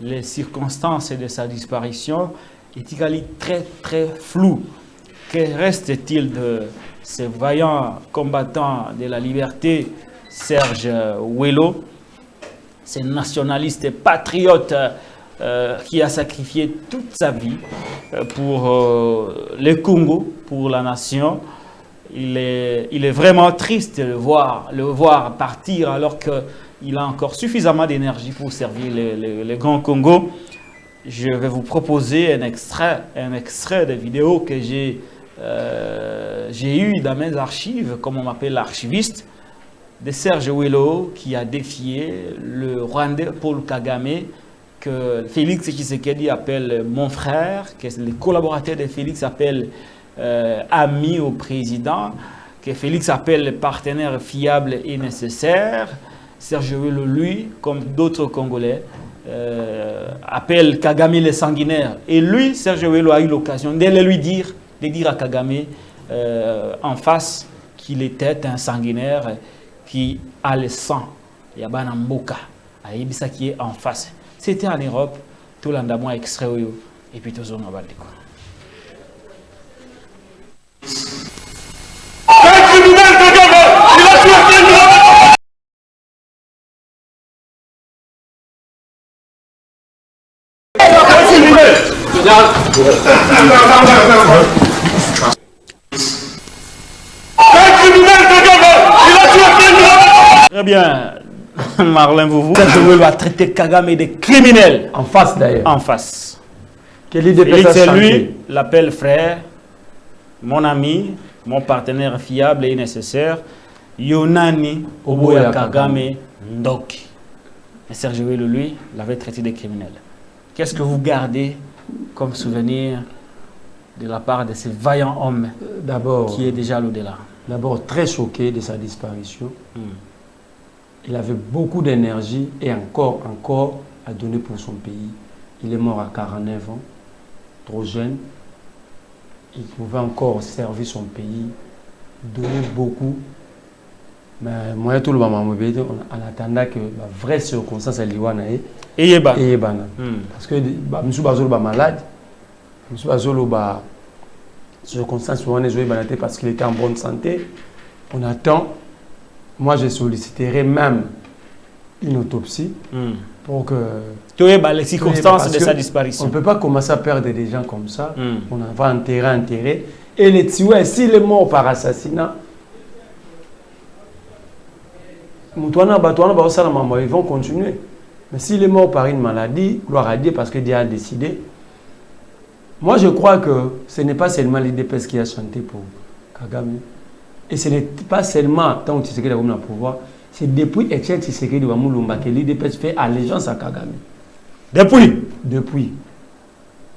Speaker 1: les circonstances de sa disparition est très très floues. Que reste-t-il de ces vaillants combattants de la liberté, Serge Welo, ce nationaliste et patriote qui a sacrifié toute sa vie pour le Congo, pour la nation. Il est vraiment triste de le voir partir alors qu'il a encore suffisamment d'énergie pour servir le Grand Congo. Je vais vous proposer un extrait de vidéo que j'ai eu dans mes archives, comme on m'appelle l'archiviste, de Serge Welo qui a défié le Rwandais Paul Kagame, que Félix Tshisekedi appelle mon frère, que les collaborateurs de Félix appellent ami au président, que Félix appelle partenaire fiable et nécessaire. Serge Welo, lui, comme d'autres Congolais, appelle Kagame le sanguinaire. Et lui, Serge Welo, a eu l'occasion de dire à Kagame en face qu'il était un sanguinaire qui a le sang. Yabana Mboka, Aïbisa qui est en face. C'était en Europe, tout l'andamon extrait et puis tout le monde va le découvrir. Très bien, Marlin Vouvou. Serge Welo a traité Kagame de criminel.
Speaker 2: En face d'ailleurs.
Speaker 1: En face.
Speaker 2: Félix,
Speaker 1: c'est lui, l'appelle frère, mon ami, mon partenaire fiable et nécessaire. Yonani Oboya Kagame Ndoki. Et Serge Welo, lui, l'avait traité de criminel. Qu'est-ce que vous gardez comme souvenir de la part de ce vaillant homme qui est déjà à l'au-delà?
Speaker 2: D'abord, très choqué de sa disparition. Il avait beaucoup d'énergie et encore à donner pour son pays. Il est mort à 49 ans, trop jeune. Il pouvait encore servir son pays, donner beaucoup. Mais moi, tout le monde en attendant que la vraie circonstance est liwana et bana. Parce que monsieur Bazolo est malade, monsieur Bazolo circonstance parce qu'il était en bonne santé. On attend. Moi, je solliciterai même une autopsie pour que...
Speaker 1: les circonstances de sa disparition.
Speaker 2: On ne peut pas commencer à perdre des gens comme ça. On va enterrer. Et les Tioué, s'il est mort par assassinat, ils vont continuer. Mais s'il est mort par une maladie, gloire à Dieu parce que Dieu a décidé. Moi, je crois que ce n'est pas seulement l'IDPS qui a chanté pour Kagame. Et ce n'est pas seulement tant que Tshisekedi a eu le pouvoir. C'est depuis Etienne Tshisekedi de Wamulumba que l'IDPS fait allégeance à Kagame. Depuis.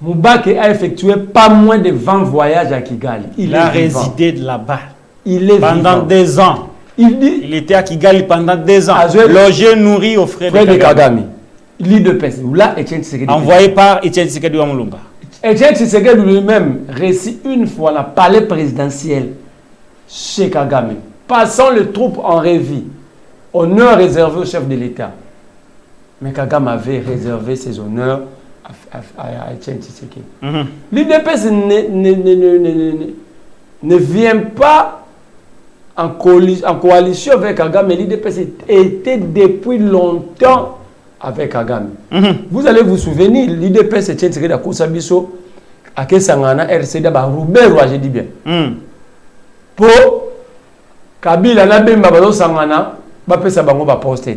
Speaker 2: Moubake a effectué pas moins de 20 voyages à Kigali.
Speaker 1: Il a résidé là-bas.
Speaker 2: Pendant
Speaker 1: 2 ans. Il était à Kigali pendant 2 ans. Logé, nourri aux frais de
Speaker 2: Kagame. L'IDPS. Là, Etienne Tshisekedi.
Speaker 1: Envoyé par Etienne Tshisekedi Wamulumba.
Speaker 2: Etienne Tshisekedi lui-même réussit une fois le palais présidentiel chez Kagame, passant les troupes en revue, honneur réservé au chef de l'État. Mais Kagame avait réservé ses honneurs à Etienne Tshisekedi. L'IDPS ne vient pas en coalition avec Kagame, mais l'IDPS était depuis longtemps avec Kagame. Vous allez vous souvenir, l'IDPS Etienne Tshisekedi à Kosabiso, à Kesangana, RCD, à Roubero, je dis bien. Pour Kabila, Nabemba, Sangana, Bapesa Bango, Baposte.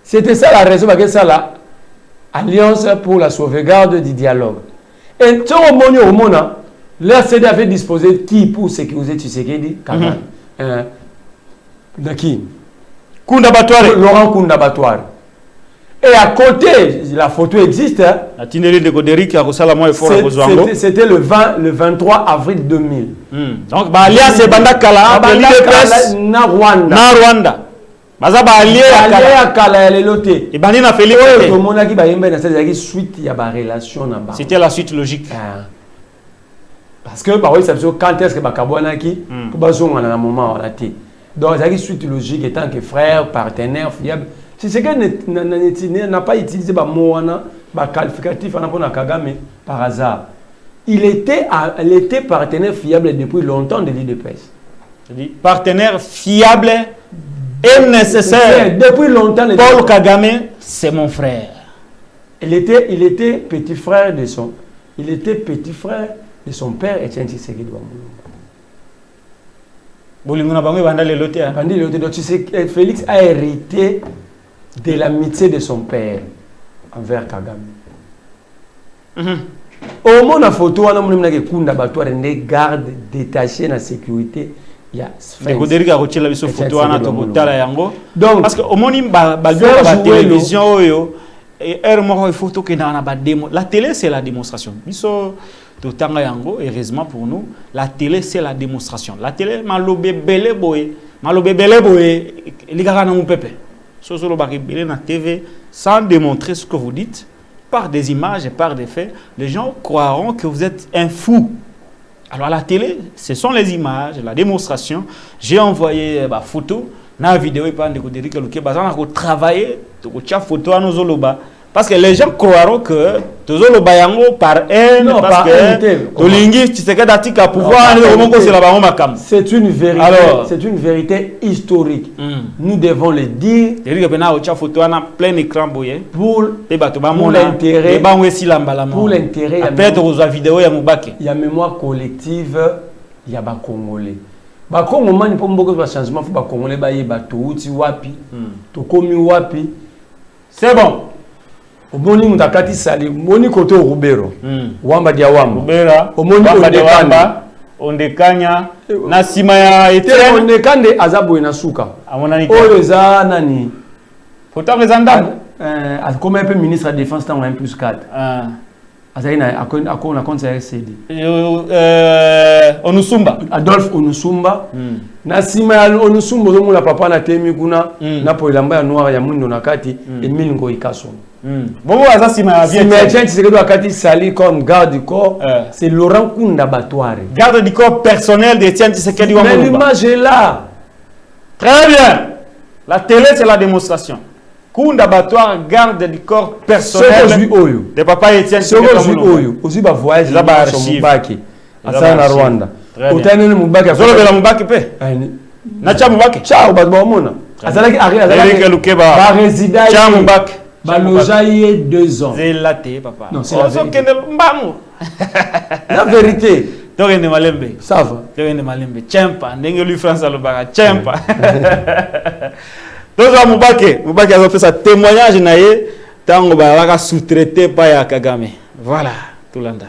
Speaker 2: C'était ça la raison pour laquelle l'Alliance pour la sauvegarde du dialogue. Et tout le monde, l'RCD avait disposé qui pour sécuriser Tshisekedi? Kagame. De qui? Kunda Batware. Laurent Kunda Batware. Et à côté, la photo existe. C'était le 23 avril 2000.
Speaker 1: Donc, l'alliance est Bandakala,
Speaker 2: na Rwanda.
Speaker 1: C'était la suite logique.
Speaker 2: Parce que quand est-ce que Bakabouanaki un moment donc il y a une suite logique en tant que frère, partenaire, fiable. Si c'est que n'a pas utilisé le qualificatif Kagame par hasard. Il était partenaire fiable depuis longtemps de l'IDPS.
Speaker 1: Partenaire fiable et nécessaire.
Speaker 2: Depuis longtemps.
Speaker 1: Paul Kagame, c'est mon frère.
Speaker 2: Il était petit frère de son. Il était petit frère de son père Etienne Tshisekedi Wamulumba. Donc, tu sais, Félix a hérité de l'amitié de son père envers Kagame. Au moins, la photo, on a une garde détachée dans la sécurité. Il y a
Speaker 1: donc, parce que au moins, la télévision, la télé, c'est la démonstration. Heureusement pour nous, la télé, c'est la démonstration. La télé, sans démontrer ce que vous dites, par des images et par des faits, les gens croiront que vous êtes un fou. Alors la télé, ce sont les images, la démonstration. J'ai envoyé ma photo, la vidéo, et pas de travailler, photo à nos oloba. Parce que les gens croiront que Tozolo Bayango par haine,
Speaker 2: non,
Speaker 1: parce que
Speaker 2: c'est une vérité. C'est une vérité historique. Nous devons le dire pour l'intérêt. Il y a mémoire collective, il y a des Congolais. Les Congolais, pour beaucoup de changements, les Congolais, c'est bon. Omoni mtakati sali, omoni kote Rubero. Wamba dia wamba.
Speaker 1: Rubera.
Speaker 2: Omoni Ondekanda.
Speaker 1: Ondekanya. Na sima ya Etienne.
Speaker 2: Ondekande azabu inasuka.
Speaker 1: Amonani.
Speaker 2: Oyo za nani?
Speaker 1: Photo rezanda.
Speaker 2: Comme un peu ministre de la défense dans 1+4. Azaina akona konsa RCD.
Speaker 1: Onusumba.
Speaker 2: Adolphe Onusumba. Na sima ya Onusumba zo mula papa na temi kuna na po ilamba ya noir ya mundo na kati Emile Ngoyi Kasongo.
Speaker 1: Bon, ça c'est ma vie.
Speaker 2: Sali comme garde du corps, c'est Laurent Kunda Batware.
Speaker 1: Garde du corps personnel d'Etienne Tshisekedi Wamulumba.
Speaker 2: Mais l'image est là.
Speaker 1: Très bien. La télé, c'est la démonstration. Kunda Batware, garde du corps personnel de papa Etienne Tshisekedi Wamulumba.
Speaker 2: Aussi, bah, voyage
Speaker 1: là-bas
Speaker 2: sur Mubaki. À Rwanda.
Speaker 1: Autant de Mubaki. Zolo de la Mubaki, pe. Nacha Mubaki.
Speaker 2: Ciao, Badbamona. Azalaki résident Baloja y est 2 ans.
Speaker 1: C'est la thé, papa.
Speaker 2: Non, c'est la vérité.
Speaker 1: La
Speaker 2: vérité.
Speaker 1: Donc, il est malembe.
Speaker 2: Ça va.
Speaker 1: Il est malembe. Tchempa. N'est-ce lui France à l'obara. Tchempa. Donc, Moubake a fait sa témoignage. Tango ba sous-traité par ya Kagame. Voilà. Tout l'anda.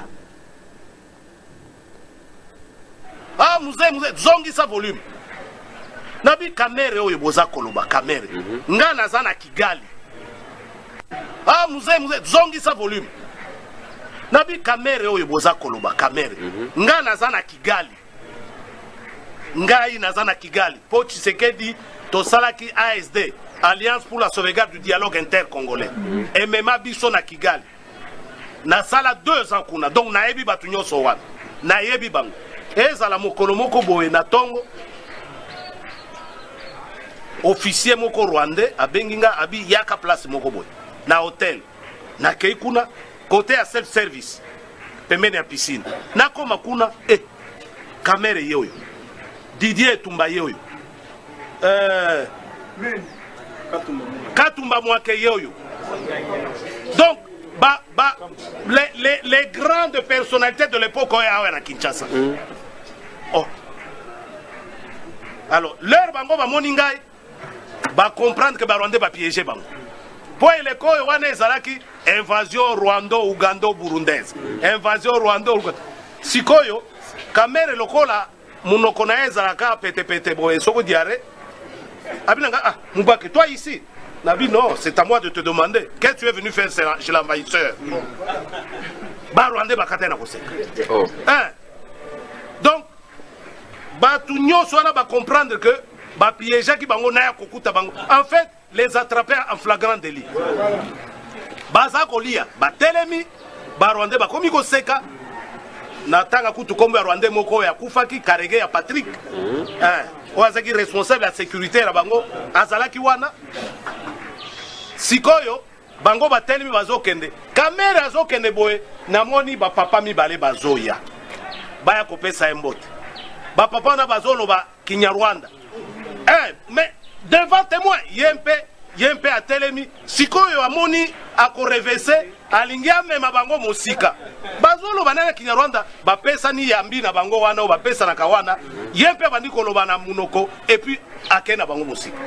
Speaker 3: Ah, muzee, zongi sa volume. Nabi kamere oyo boza koloba kamere. Nga nazana Kigali. Ah, muzee, zongi sa volume. Nabi kamere oyo boza koloba kamere. Nga nazana Kigali. Ngai nazana Kigali. Po Tshisekedi tosalaki ASD, Alliance pour la sauvegarde du dialogue intercongolais. Et même biso na Kigali. Na sala 2 ans kuna. Donc naebi batu nyonso wana. Naebi bango. Ezala mokolo moko boye na tongo. Officier moko rwandais abenginga abi yaka place moko boye. Na hotel. Na kei kuna côté à self service. Pembeni ya piscine. Na koma kuna kamere yoyo. Didier Tumba yoyo. Katumba Mwake yoyo. Donc les grandes personnalités de l'époque à Kinshasa. Oh. Alors, leur bango va moningai va comprendre que Rwanda va piéger bango. Pour les co ezalaki invasion rwando-ougando-burundaise. Invasion rwando-ougando. Sikoyo kamere lokola munoko na ezalaka pete boye soko diare. Abinanga Moubake toi ici. Nabi non, c'est à moi de te demander qu'est-ce que tu es venu faire chez l'envahisseur. Rwanda bakata na koseka. Donc batu nyonso wana ba comprendre que ba piéger ki bango na ya kokuta bango. En fait, les attraper en flagrant délit. Baza kolia, ba telemi, ba Rwanda ba komi koseka. Na tanga kutu kombo ya Rwanda moko ya kufaki Karege ya Patrick. Oazaki responsable la sécurité la bango azalaki wana. Sikoyo bango ba telemi bazokende. Kamera azokende boye namoni ba papa mibale bazoya. Baya kopesa embote. Ba papa na bazolo ba Kinyarwanda. Mais devant témoin, yempe a telemi, sikoyo amoni akorevese, alingia mema bango musika. Bazolo banana Kinyarwanda, ba pesa ni yambi na bango wana, ba pesa na kawana, yempe bandiko loba na munoko, et puis akena bango musika.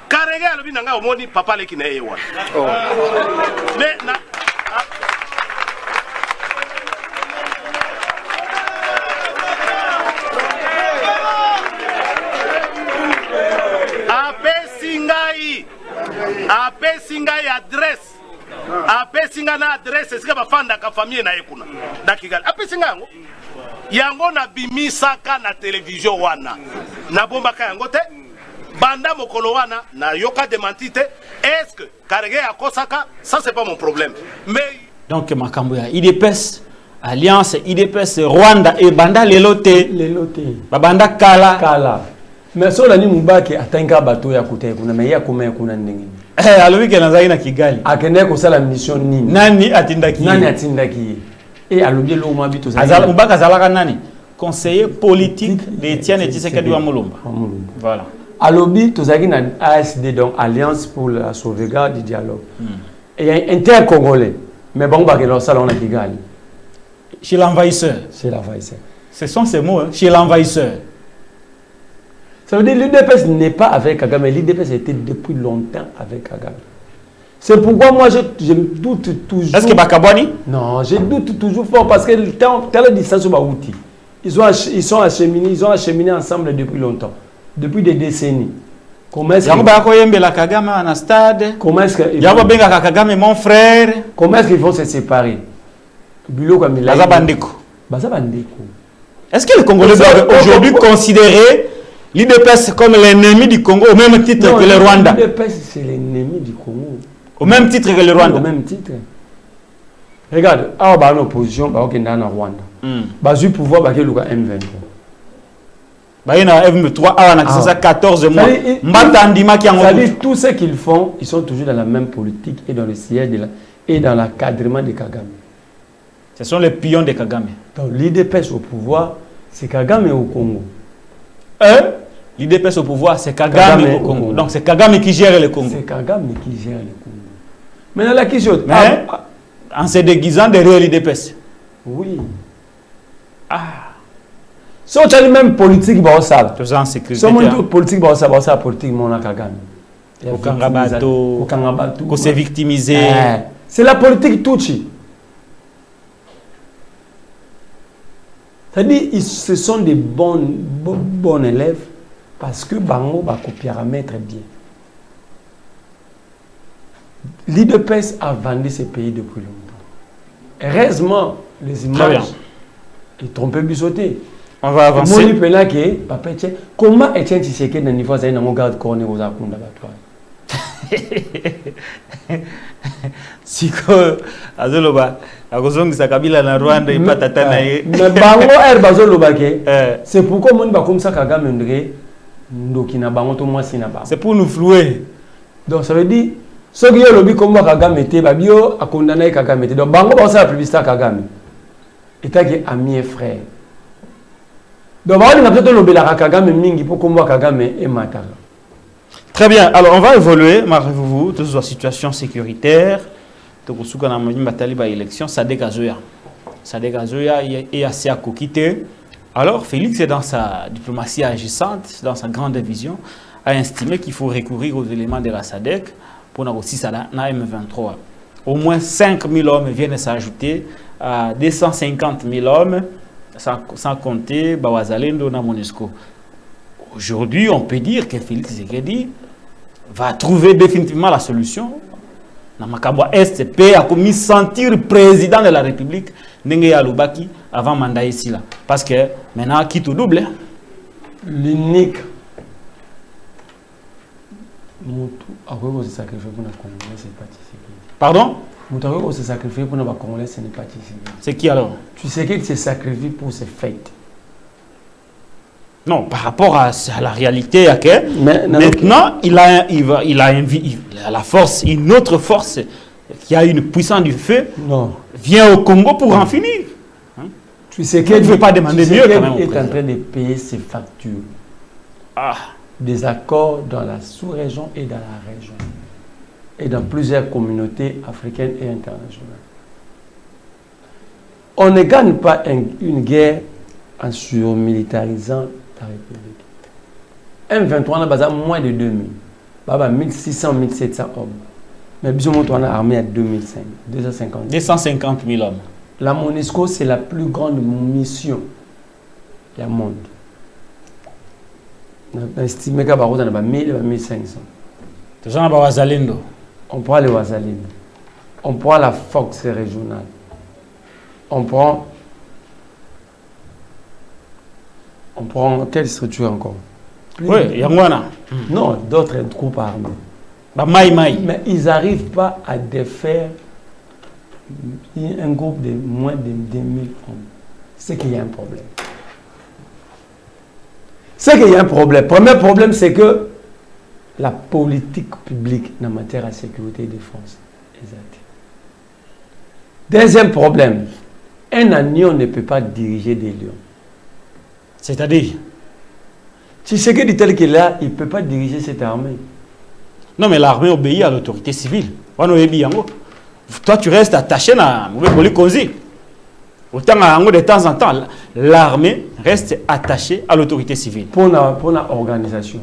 Speaker 3: Karege alobi nanga omoni papa leki na yewa. Mais na Apesingai adresse. Apesinga na adresse sika bafanda ka famille na ekuna. Na Kigali. Apesinga yango. Yango na bimisaka na television wana. Na bombaka yango te. Banda mokolo wana na yoka demantite. Est-ce que Karege akosaka? Ça c'est pas mon problème. Mais
Speaker 1: donc makambo ya IDPS Alliance IDPS Rwanda et banda lelote. Banda kala.
Speaker 2: Mais so la ni Moubake atanga bato ya kutai kuna mais ya koma kuna ndenge.
Speaker 1: Alobi ke nazaki na Kigali.
Speaker 2: Akene ko sala mission nini?
Speaker 1: Nani atindaki?
Speaker 2: Et alobi lo mabito za.
Speaker 1: Azal Moubake azalaka nani? Conseiller politique d'Étienne Tshisekedi wa Mulumba. Voilà.
Speaker 2: Alobi tozaki na ASD donc Alliance pour la sauvegarde du dialogue. Et inter-congolais. Mais bon ba ke lo sala na Kigali.
Speaker 1: Chez l'envahisseur. Ce sont ces mots, hein? Chez l'envahisseur.
Speaker 2: Ça veut dire que l'UDPS n'est pas avec Kagame, l'UDPS était depuis longtemps avec Kagame. C'est pourquoi moi je doute toujours.
Speaker 1: Est-ce que Bakabwani?
Speaker 2: Non, je doute toujours fort parce que telle distance au outil. Ils ont acheminé ensemble depuis longtemps, depuis des décennies. Comment est-ce
Speaker 1: que mon frère?
Speaker 2: Comment est-ce qu'ils vont se séparer?
Speaker 1: Est-ce que les Congolais doivent aujourd'hui considérer l'IDPS comme l'ennemi du Congo au même titre que le Rwanda?
Speaker 2: L'IDPS c'est l'ennemi du Congo.
Speaker 1: Au même titre que le Rwanda?
Speaker 2: Au même titre. Regarde, à l'opposition, il y a Rwanda. Le pouvoir, il y a M23.
Speaker 1: Il y a M23, 14 mois.
Speaker 2: C'est-à-dire tout ce qu'ils font, ils sont toujours dans la même politique et dans le siège et dans l'encadrement de Kagame.
Speaker 1: Ce sont les pions de Kagame.
Speaker 2: Donc l'IDPS au pouvoir, c'est Kagame au Congo.
Speaker 1: L'IDPS au pouvoir, c'est Kagame au Congo. Donc c'est Kagame qui gère le Congo.
Speaker 2: C'est Kagame qui gère le Congo. Maintenant, la question...
Speaker 1: Mais, en se déguisant derrière l'IDPS.
Speaker 2: Oui. Si on a même politique, ça.
Speaker 1: Tout ça en sécurité.
Speaker 2: Si on a politique, ça politique, mon Kagame.
Speaker 1: Au Kangabato, qu'on s'est victimisé.
Speaker 2: C'est la politique Tutsi. C'est-à-dire, ce sont des bons élèves parce que Bango va copier à mettre bien. L'IDPS a vendu ces pays depuis longtemps. Heureusement, les images, ils trompent bisoté.
Speaker 1: On va avancer.
Speaker 2: Comment Etienne Tshisekedi dans niveau de garde corner aux Akunda
Speaker 1: Siko azoloba akozongisa Kabila na Rwanda ipatata na ye.
Speaker 2: Mais bango bazoloba ke c'est pourquoi mon ba comme ça Kagame ndre ndoki na bango to mwasi na bango.
Speaker 1: C'est pour nous flouer.
Speaker 2: Donc ça veut dire ceux qui ont lobby comme Kagame était babio a condamné Kagame était. Donc bango ba ça la publicité Kagame. État qui ami et frère. Donc on a peut-être lobby la Kagame mingi pour comme Kagame et Matara.
Speaker 1: Très bien, alors on va évoluer, marrez-vous, toute la situation sécuritaire, tout ce qu'on a dit à l'élection, Sadek Azoya est assez à coquiter. Alors Félix, dans sa diplomatie agissante, dans sa grande vision, a estimé qu'il faut recourir aux éléments de la Sadek pour aussi ça na M23. Au moins 5 000 hommes viennent s'ajouter à 250 000 hommes, sans compter Bawazalendo na Monusco. Aujourd'hui, on peut dire que Félix Tshisekedi va trouver définitivement la solution. Namakabwa STP a commis sentir président de la République Ndenge Yalubaki avant mandat ici là. Parce que maintenant, qui tout double.
Speaker 2: L'unique. Moutou se sacrifier pour la Congolais, c'est pas Tshisekedi.
Speaker 1: Pardon?
Speaker 2: Moutou se sacrifier pour la Congolais, ce n'est pas Tshisekedi.
Speaker 1: C'est qui alors?
Speaker 2: Tshisekedi se sacrifie pour ses fêtes.
Speaker 1: Non, par rapport à la réalité, okay? Maintenant, il a la force, une autre force qui a une puissance du feu, vient au Congo pour en finir. Hein?
Speaker 2: Tu sais qu'il
Speaker 1: ne veut pas demander mieux quand même.
Speaker 2: Il est en train de payer ses factures. Des accords dans la sous-région et dans la région. Et dans plusieurs communautés africaines et internationales. On ne gagne pas une guerre en surmilitarisant la République. M23 a moins de 2000. 1600, 1700 hommes. Mais bisous, on a armé à 2005,
Speaker 1: 250 000 hommes.
Speaker 2: La MONUSCO, c'est la plus grande mission du monde. On a estimé qu'il y a 1000 et 1500. On prend les Wazalendo. On prend la Fox régionale. On prend quelle structure encore?
Speaker 1: Oui, Yangwana.
Speaker 2: Non, d'autres groupes armés.
Speaker 1: Mais
Speaker 2: ils n'arrivent pas à défaire un groupe de moins de 2000 hommes. C'est qu'il y a un problème. C'est qu'il y a un problème. Premier problème, c'est que la politique publique en matière de sécurité et défense est zappée. Deuxième problème, un agneau ne peut pas diriger des lions.
Speaker 1: C'est-à-dire?
Speaker 2: Tshisekedi tel qu'il est là, il ne peut pas diriger cette armée.
Speaker 1: Non, mais l'armée obéit à l'autorité civile. Toi, tu restes attaché à Mouli. Autant de temps en temps, l'armée reste attachée à l'autorité civile.
Speaker 2: Pour l'organisation.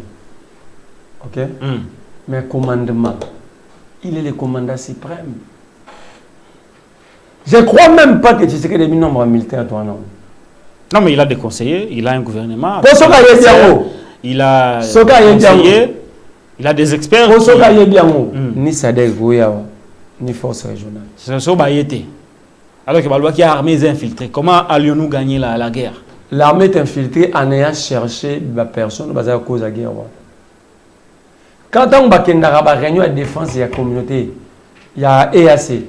Speaker 2: Ok? Mais commandement, il est le commandant suprême. Je ne crois même pas que Tshisekedi ait mis nombre militaire à toi, non.
Speaker 1: Non, mais il a des conseillers, il a un gouvernement. Il a conseillers, il a des experts.
Speaker 2: Ni Sadek Goya, ni force régionale.
Speaker 1: C'est ce Bayete. Alors que Balwa qui a armé infiltrés. Comment allions-nous gagner la guerre?
Speaker 2: L'armée est infiltrée en ayant cherché la personne basée à cause de la guerre. Quand on va à réunion de défense, il y a communauté, il y a EAC.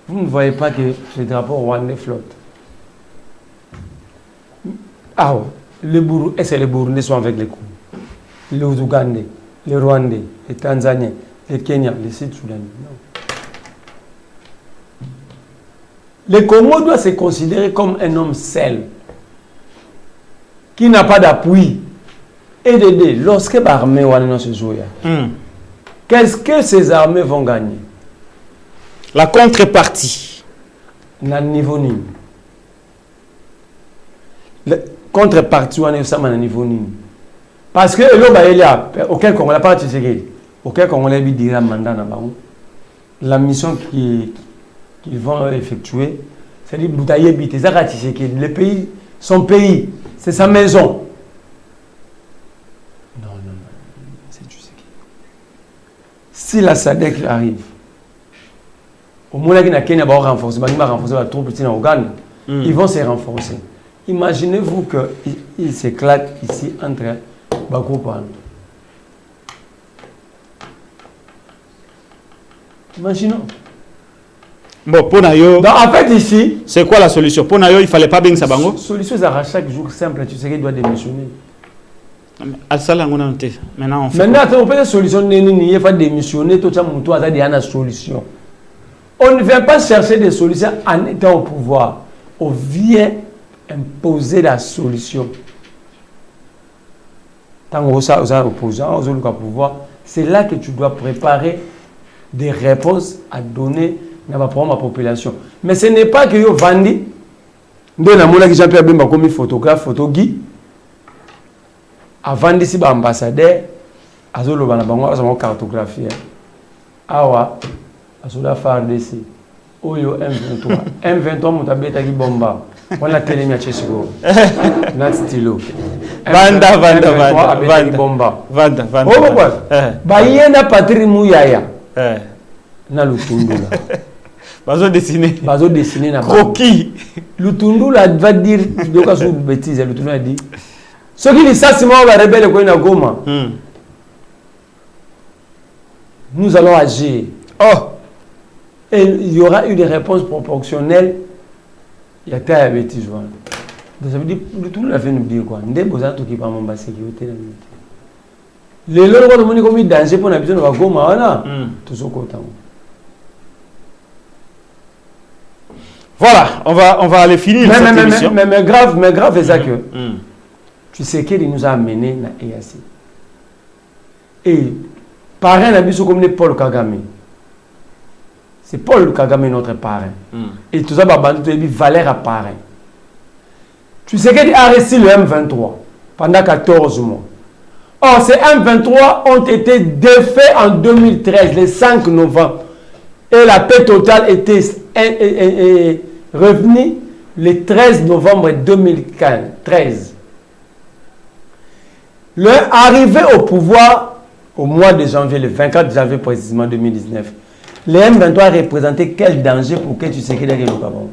Speaker 2: Vous ne voyez pas que le drapeau rwandais flotte. Ah ouais, est-ce que les Burundais sont avec les coups? Les Ougandais, les Rwandais, les Tanzaniens, les Kenyans, les Sud-Soudanais. Le Congo doit se considérer comme un homme seul, qui n'a pas d'appui EDD, lorsque l'armée se joue, qu'est-ce que ces armées vont gagner?
Speaker 1: La contrepartie.
Speaker 2: Na niveau ni. La contrepartie, on est au niveau ni. Parce que auquel Congolais pas auquel Congolais lui dira mandat na bango. La mission qu'ils vont effectuer, c'est dire Boutaye Bité, le pays, son pays, c'est sa maison. Non, c'est Tshisekedi. Si la SADC arrive, au moment où il y a Kenya va renforcer, la troupe en Ouganda, ils vont se renforcer. Imaginez-vous qu'il s'éclate ici entre Bakou et imaginons.
Speaker 1: Bon, pour Nayo.
Speaker 2: Donc, en fait, ici.
Speaker 1: C'est quoi la solution? Pour Nayo, il ne fallait pas bien ça bango.
Speaker 2: Solution, c'est à chaque jour simple. Tu sais qu'il doit démissionner.
Speaker 1: Maintenant, on fait.
Speaker 2: Maintenant, on peut faire solution. Il faut démissionner. Tout ça, il y a une solution. On ne vient pas chercher des solutions en étant au pouvoir. On vient imposer la solution. Tant que vous êtes opposant, vous êtes au pouvoir, c'est là que tu dois préparer des réponses à donner à la population. Mais ce n'est pas que vous vendez. Jean-Pierre Bemba comme photographe, photoguide. Avant d'ici, l'ambassadeur, a cartographie. Awa, a FARDC. Oyo M23. M23, mon tablette qui bomba. On a télé à Chesco. Not stylo.
Speaker 1: Vanda.
Speaker 2: Oh, pourquoi? Bayena Patri Mouyaya. Na Lutundula.
Speaker 1: Bazo dessiner
Speaker 2: na
Speaker 1: croquis.
Speaker 2: Lutundula va dire de quoi sous bêtise. Lutundula dit. Ce qui dit ça, c'est moi, on va rebelle quoi na Goma. Nous allons agir.
Speaker 1: Oh.
Speaker 2: Et il y aura eu des réponses proportionnelles. Il y a tel bêtise. Donc ça veut dire Lutundula fait nous dire quoi. Ndé boza to qui pas mon bas sécurité. Les lois de monnaie comme danger pour l'habitation de la Goma, voilà. Tout ce côté.
Speaker 1: Voilà, on va aller finir cette émission.
Speaker 2: Mais grave, c'est ça que tu sais qu'il nous a amené à EAC. Et parrain n'a comme Paul Kagame. C'est Paul Kagame notre parrain. Et tout ça, Valère à parrain. Tu sais qu'il a arrêté le M23 pendant 14 mois. Or, ces M23 ont été défaits en 2013, le 5 novembre. Et la paix totale était revenue le 13 novembre 2013. Leur arrivée au pouvoir au mois de janvier, le 24 janvier précisément 2019, les M23 représentaient quel danger pour que tu sais qu'il y a le Gabon?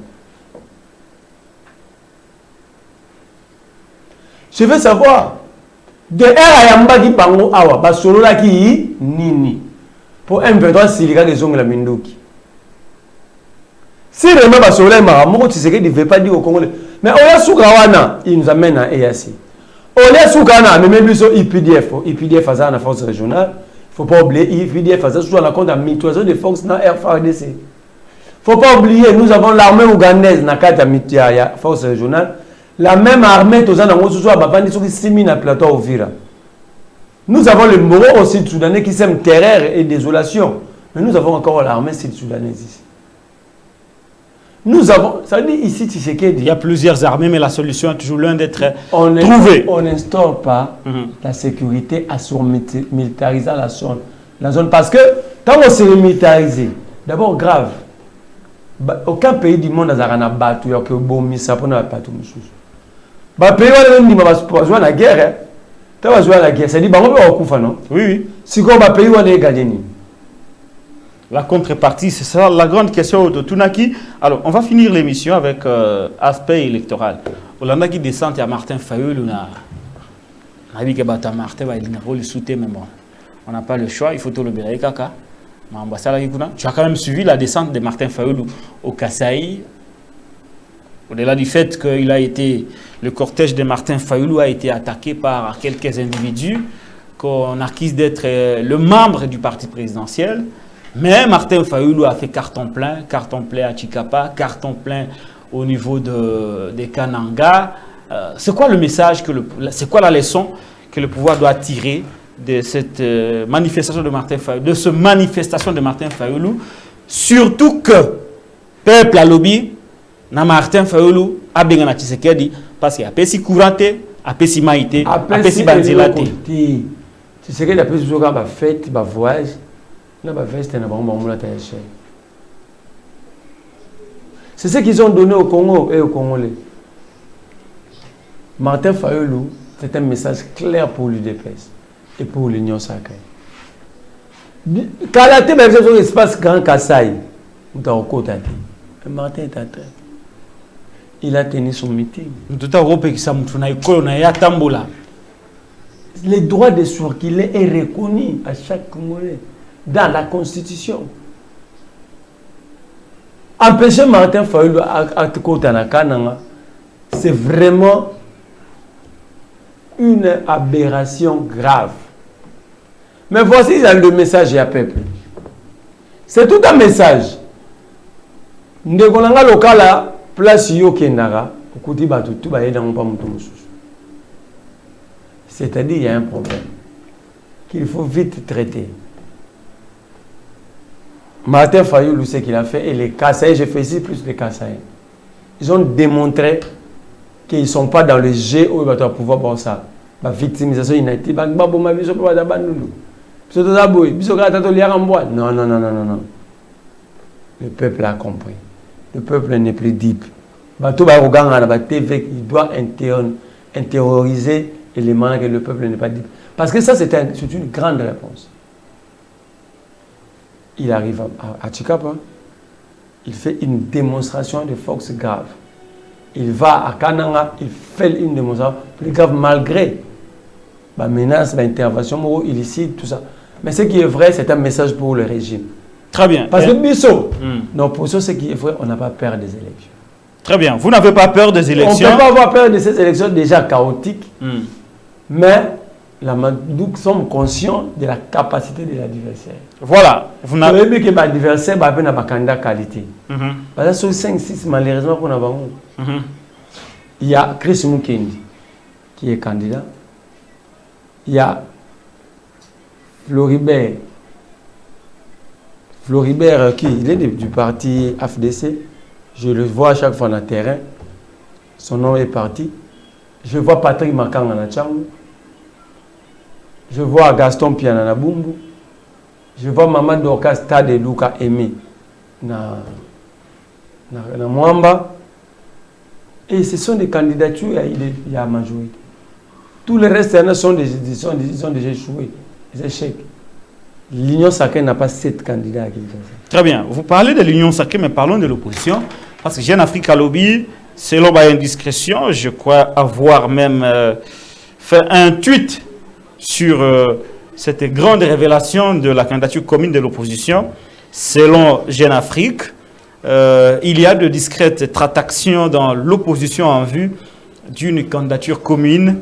Speaker 2: Je veux savoir. De Ayamba qui bango awa basolo la ki nini pour M23 silika les ongles la mindoki. Si vraiment basolo la maramoto tu sais que ne veut pas dire au Congolais. Mais Oya Soukawana il nous amène à EAC. Oya Soukana même plus au IPDF à la force régionale. Il faut pas oublier IPDF à sur la compte à 1300 de forces dans FARDC. Faut pas oublier nous avons l'armée ougandaise na kata mitia force régionale. La même armée, nous avons plateau au Vira. Nous avons le Moro au Sud-Soudanais qui sème terreur et désolation. Mais nous avons encore l'armée sud-soudanaise ici. Nous avons, ça veut dire ici, Tshisekedi.
Speaker 1: Il y a plusieurs armées, mais la solution est toujours l'un d'être trouvée.
Speaker 2: On n'instaure pas la sécurité à militariser la zone. Parce que quand on s'est militarisé, d'abord grave, aucun pays du monde n'a battu, il y a que bon, ça pour pas tout le chose. Les pays qui ont joué la guerre, c'est-à-dire que non?
Speaker 1: Oui.
Speaker 2: Si on a pays où on est gagné.
Speaker 1: La contrepartie, c'est ça la grande question de Tunaki. Alors, on va finir l'émission avec aspect électoral. On qui descend à Martin Fayulu, on a dit que Martin va le soutenir, mais bon, on n'a pas le choix, il faut tout le libérer, Kaka. Tu as quand même suivi la descente de Martin Fayulu au Kasaï. Au-delà du fait que le cortège de Martin Fayulu a été attaqué par quelques individus qu'on accuse d'être le membre du parti présidentiel. Mais Martin Fayulu a fait carton plein à Chikapa, carton plein au niveau des Kananga. C'est quoi le message, c'est quoi la leçon que le pouvoir doit tirer de cette manifestation de Martin Fayulu, de ce manifestation de Martin Fayulu, surtout que peuple a lobby na Martin Fayulu a bien na Tshisekedi parce qu'il a pesi couranté, a pesi maïté, a pesi banzilate.
Speaker 2: Tshisekedi a pesi zoga ba fête, ba voyage, na ba veste na ba mbola ta cher. C'est ce qu'ils ont donné au Congo et aux Congolais. Martin Fayulu, c'est un message clair pour l'UDPS et pour l'Union sacrée. Quand la tête est dans l'espace Grand Kassai, Martin est en train. Il a tenu son meeting. Le droit de circuler est reconnu à chaque Congolais dans la Constitution. Empêcher Martin Fayulu à Kotanaka, c'est vraiment une aberration grave. Mais voici le message à peuple. C'est tout un message. Ndekolanga lokala place yo kendara okuti batu tu ba yeda ngpa mutu mususu. C'est-à-dire il y a un problème qu'il faut vite traiter. Martin Fayulu, ce qu'il a fait, et les Kassaïs, j'ai fait ici plus les Kassaïs. Ils ont démontré qu'ils ne sont pas dans le jeu où ils vont pouvoir voir ça. La victimisation united, non, non, non, non, non, non. Le peuple a compris. Le peuple n'est plus deep. Il doit intérioriser l'élément que le peuple n'est pas deep. Parce que ça, c'est une grande réponse. Il arrive à Tchikapa, il fait une démonstration de force grave. Il va à Kananga, il fait une démonstration plus grave malgré la menace, l'intervention illicite, tout ça. Mais ce qui est vrai, c'est un message pour le régime.
Speaker 1: Très bien.
Speaker 2: Parce que Bissot, non, pour ça, ce qui est vrai, on n'a pas peur des élections.
Speaker 1: Très bien. Vous n'avez pas peur des élections?
Speaker 2: On ne peut pas avoir peur de ces élections déjà chaotiques, mais nous sommes conscients de la capacité de l'adversaire.
Speaker 1: Voilà. Vous n'avez
Speaker 2: pas que l'adversaire n'a pas de candidat qualité. Parce que sur 5-6, malheureusement, qu'on a il y a Chris Mukendi qui est candidat. Il y a Floribert qui il est du parti AFDC. Je le vois à chaque fois dans le terrain. Son nom est parti. Je vois Patrick Makanga na Tchangu. Je vois Gaston Pianana Bumbu. Je vois Maman Dorcas Tade Luka Aimé na Mwamba. Et ce sont des candidatures, il y a majorité. Tous les restes sont déjà échoués, des échecs. L'Union sacrée n'a pas 7 candidats.
Speaker 1: Très bien. Vous parlez de l'Union sacrée, mais parlons de l'opposition. Parce que Jeune Afrique à Lobby, selon ma indiscrétion, je crois avoir même fait un tweet sur cette grande révélation de la candidature commune de l'opposition. Selon Jeune Afrique, il y a de discrètes tractations dans l'opposition en vue d'une candidature commune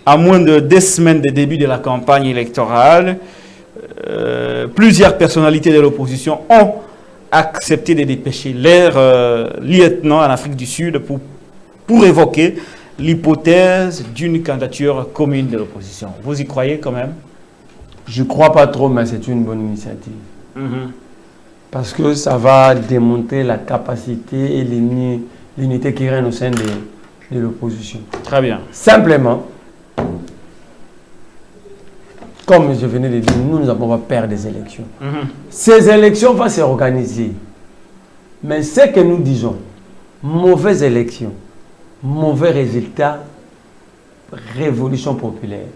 Speaker 1: à moins de 2 semaines de début de la campagne électorale. Plusieurs personnalités de l'opposition ont accepté de dépêcher leurs lieutenants en Afrique du Sud pour évoquer l'hypothèse d'une candidature commune de l'opposition. Vous y croyez quand même?
Speaker 2: Je ne crois pas trop, mais c'est une bonne initiative. Parce que ça va démontrer la capacité et l'unité qui règne au sein de l'opposition.
Speaker 1: Très bien.
Speaker 2: Simplement, comme je venais de dire, nous n'avons pas peur des élections. Ces élections vont se organiser. Mais ce que nous disons, mauvaises élections, mauvais résultats, révolution populaire.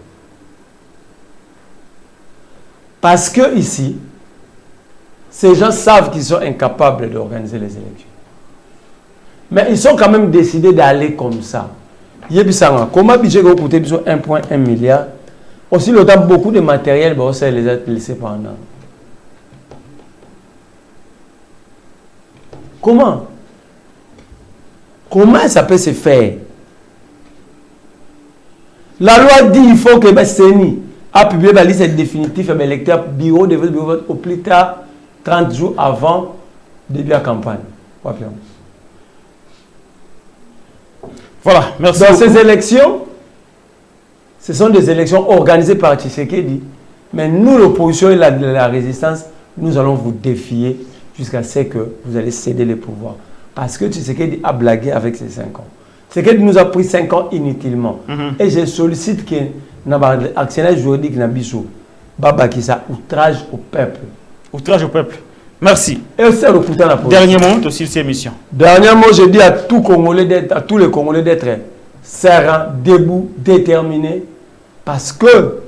Speaker 2: Parce que ici, ces gens savent qu'ils sont incapables d'organiser les élections. Mais ils sont quand même décidés d'aller comme ça. Comment budget va coûter 1,1 milliard? Aussi, il y a beaucoup de matériel, on s'est laissé pendant. Comment ça peut se faire? La loi dit qu'il faut que CENI a publié la liste définitive et l'électeur bureau de vote au plus tard 30 jours avant le début de la campagne.
Speaker 1: Voilà, merci.
Speaker 2: Dans ces élections, Ce sont des élections organisées par Tshisekedi. Mais nous, l'opposition et la résistance, nous allons vous défier jusqu'à ce que vous allez céder les pouvoirs. Parce que Tshisekedi a blagué avec ces 5 ans. Tshisekedi nous a pris 5 ans inutilement. Et je sollicite que l'actionnaire juridique Nabiso, Baba qui ça, outrage au peuple.
Speaker 1: Outrage au peuple. Merci.
Speaker 2: Et aussi à l'occultant la politique.
Speaker 1: Dernier mot aussi de cette émission.
Speaker 2: Dernier mot, je dis à tous les Congolais d'être sereins, debout, déterminés. Parce que,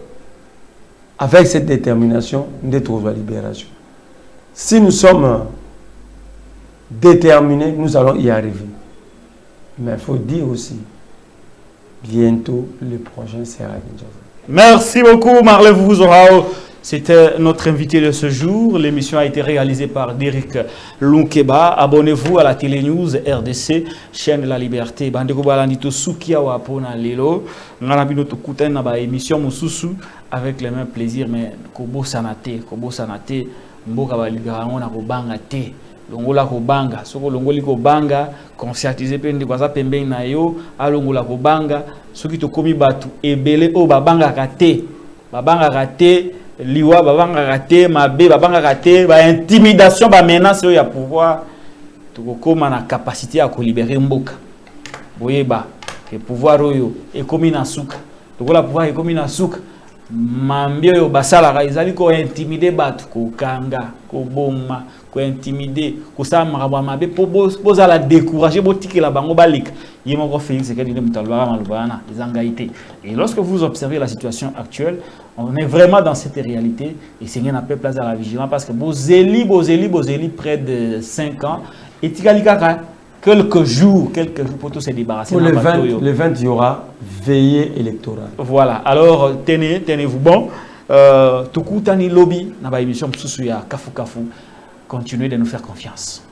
Speaker 2: avec cette détermination, nous trouvons la libération. Si nous sommes déterminés, nous allons y arriver. Mais il faut dire aussi, bientôt, le prochain sera Kinshasa.
Speaker 1: Merci beaucoup, Marley Vouzourao. C'était notre invité de ce jour. L'émission a été réalisée par Derek Lunkeba. Abonnez-vous à la télé news RDC, chaîne de la liberté. Bandeko balandito sukia wa pona lelo. Ngana bino to kuten na ba émission mususu avec le même plaisir mais kobo sanate, mboka ba libération na ko banga te. Longola ko banga, soko longoli ko banga, conscientiser pe ndi kwaza pembeni na yo, alongola ko banga, soki to komi batu ebele o babanga kate. Babanga kate liwa babanga raté mabe babanga raté ba intimidation ba menace ya pouvoir to koma na capacité à ko libérer mboka boyeba ke pouvoir oyo e komi na suka to la pouvoir e komi na suka mambio yo basala ka izali ko intimider batu ko kanga ko bomma ko intimider ko sama ba mabe poza la décourager botikela bango balika yemo ko Félix Tshisekedi ne mutalwa malubana izangaité. Et lorsque vous observez la situation actuelle, on est vraiment dans cette réalité et c'est un appel place à la vigilance parce que Bozeli près de 5 ans et Tigalika quelques jours pour tous se débarrasser.
Speaker 2: Pour le 20, il y aura veillée électorale. Voilà,
Speaker 1: alors tenez-vous bon. Tukutani lobby, na ba émission Msusu ya Kafu Kafu, continuez de nous faire confiance.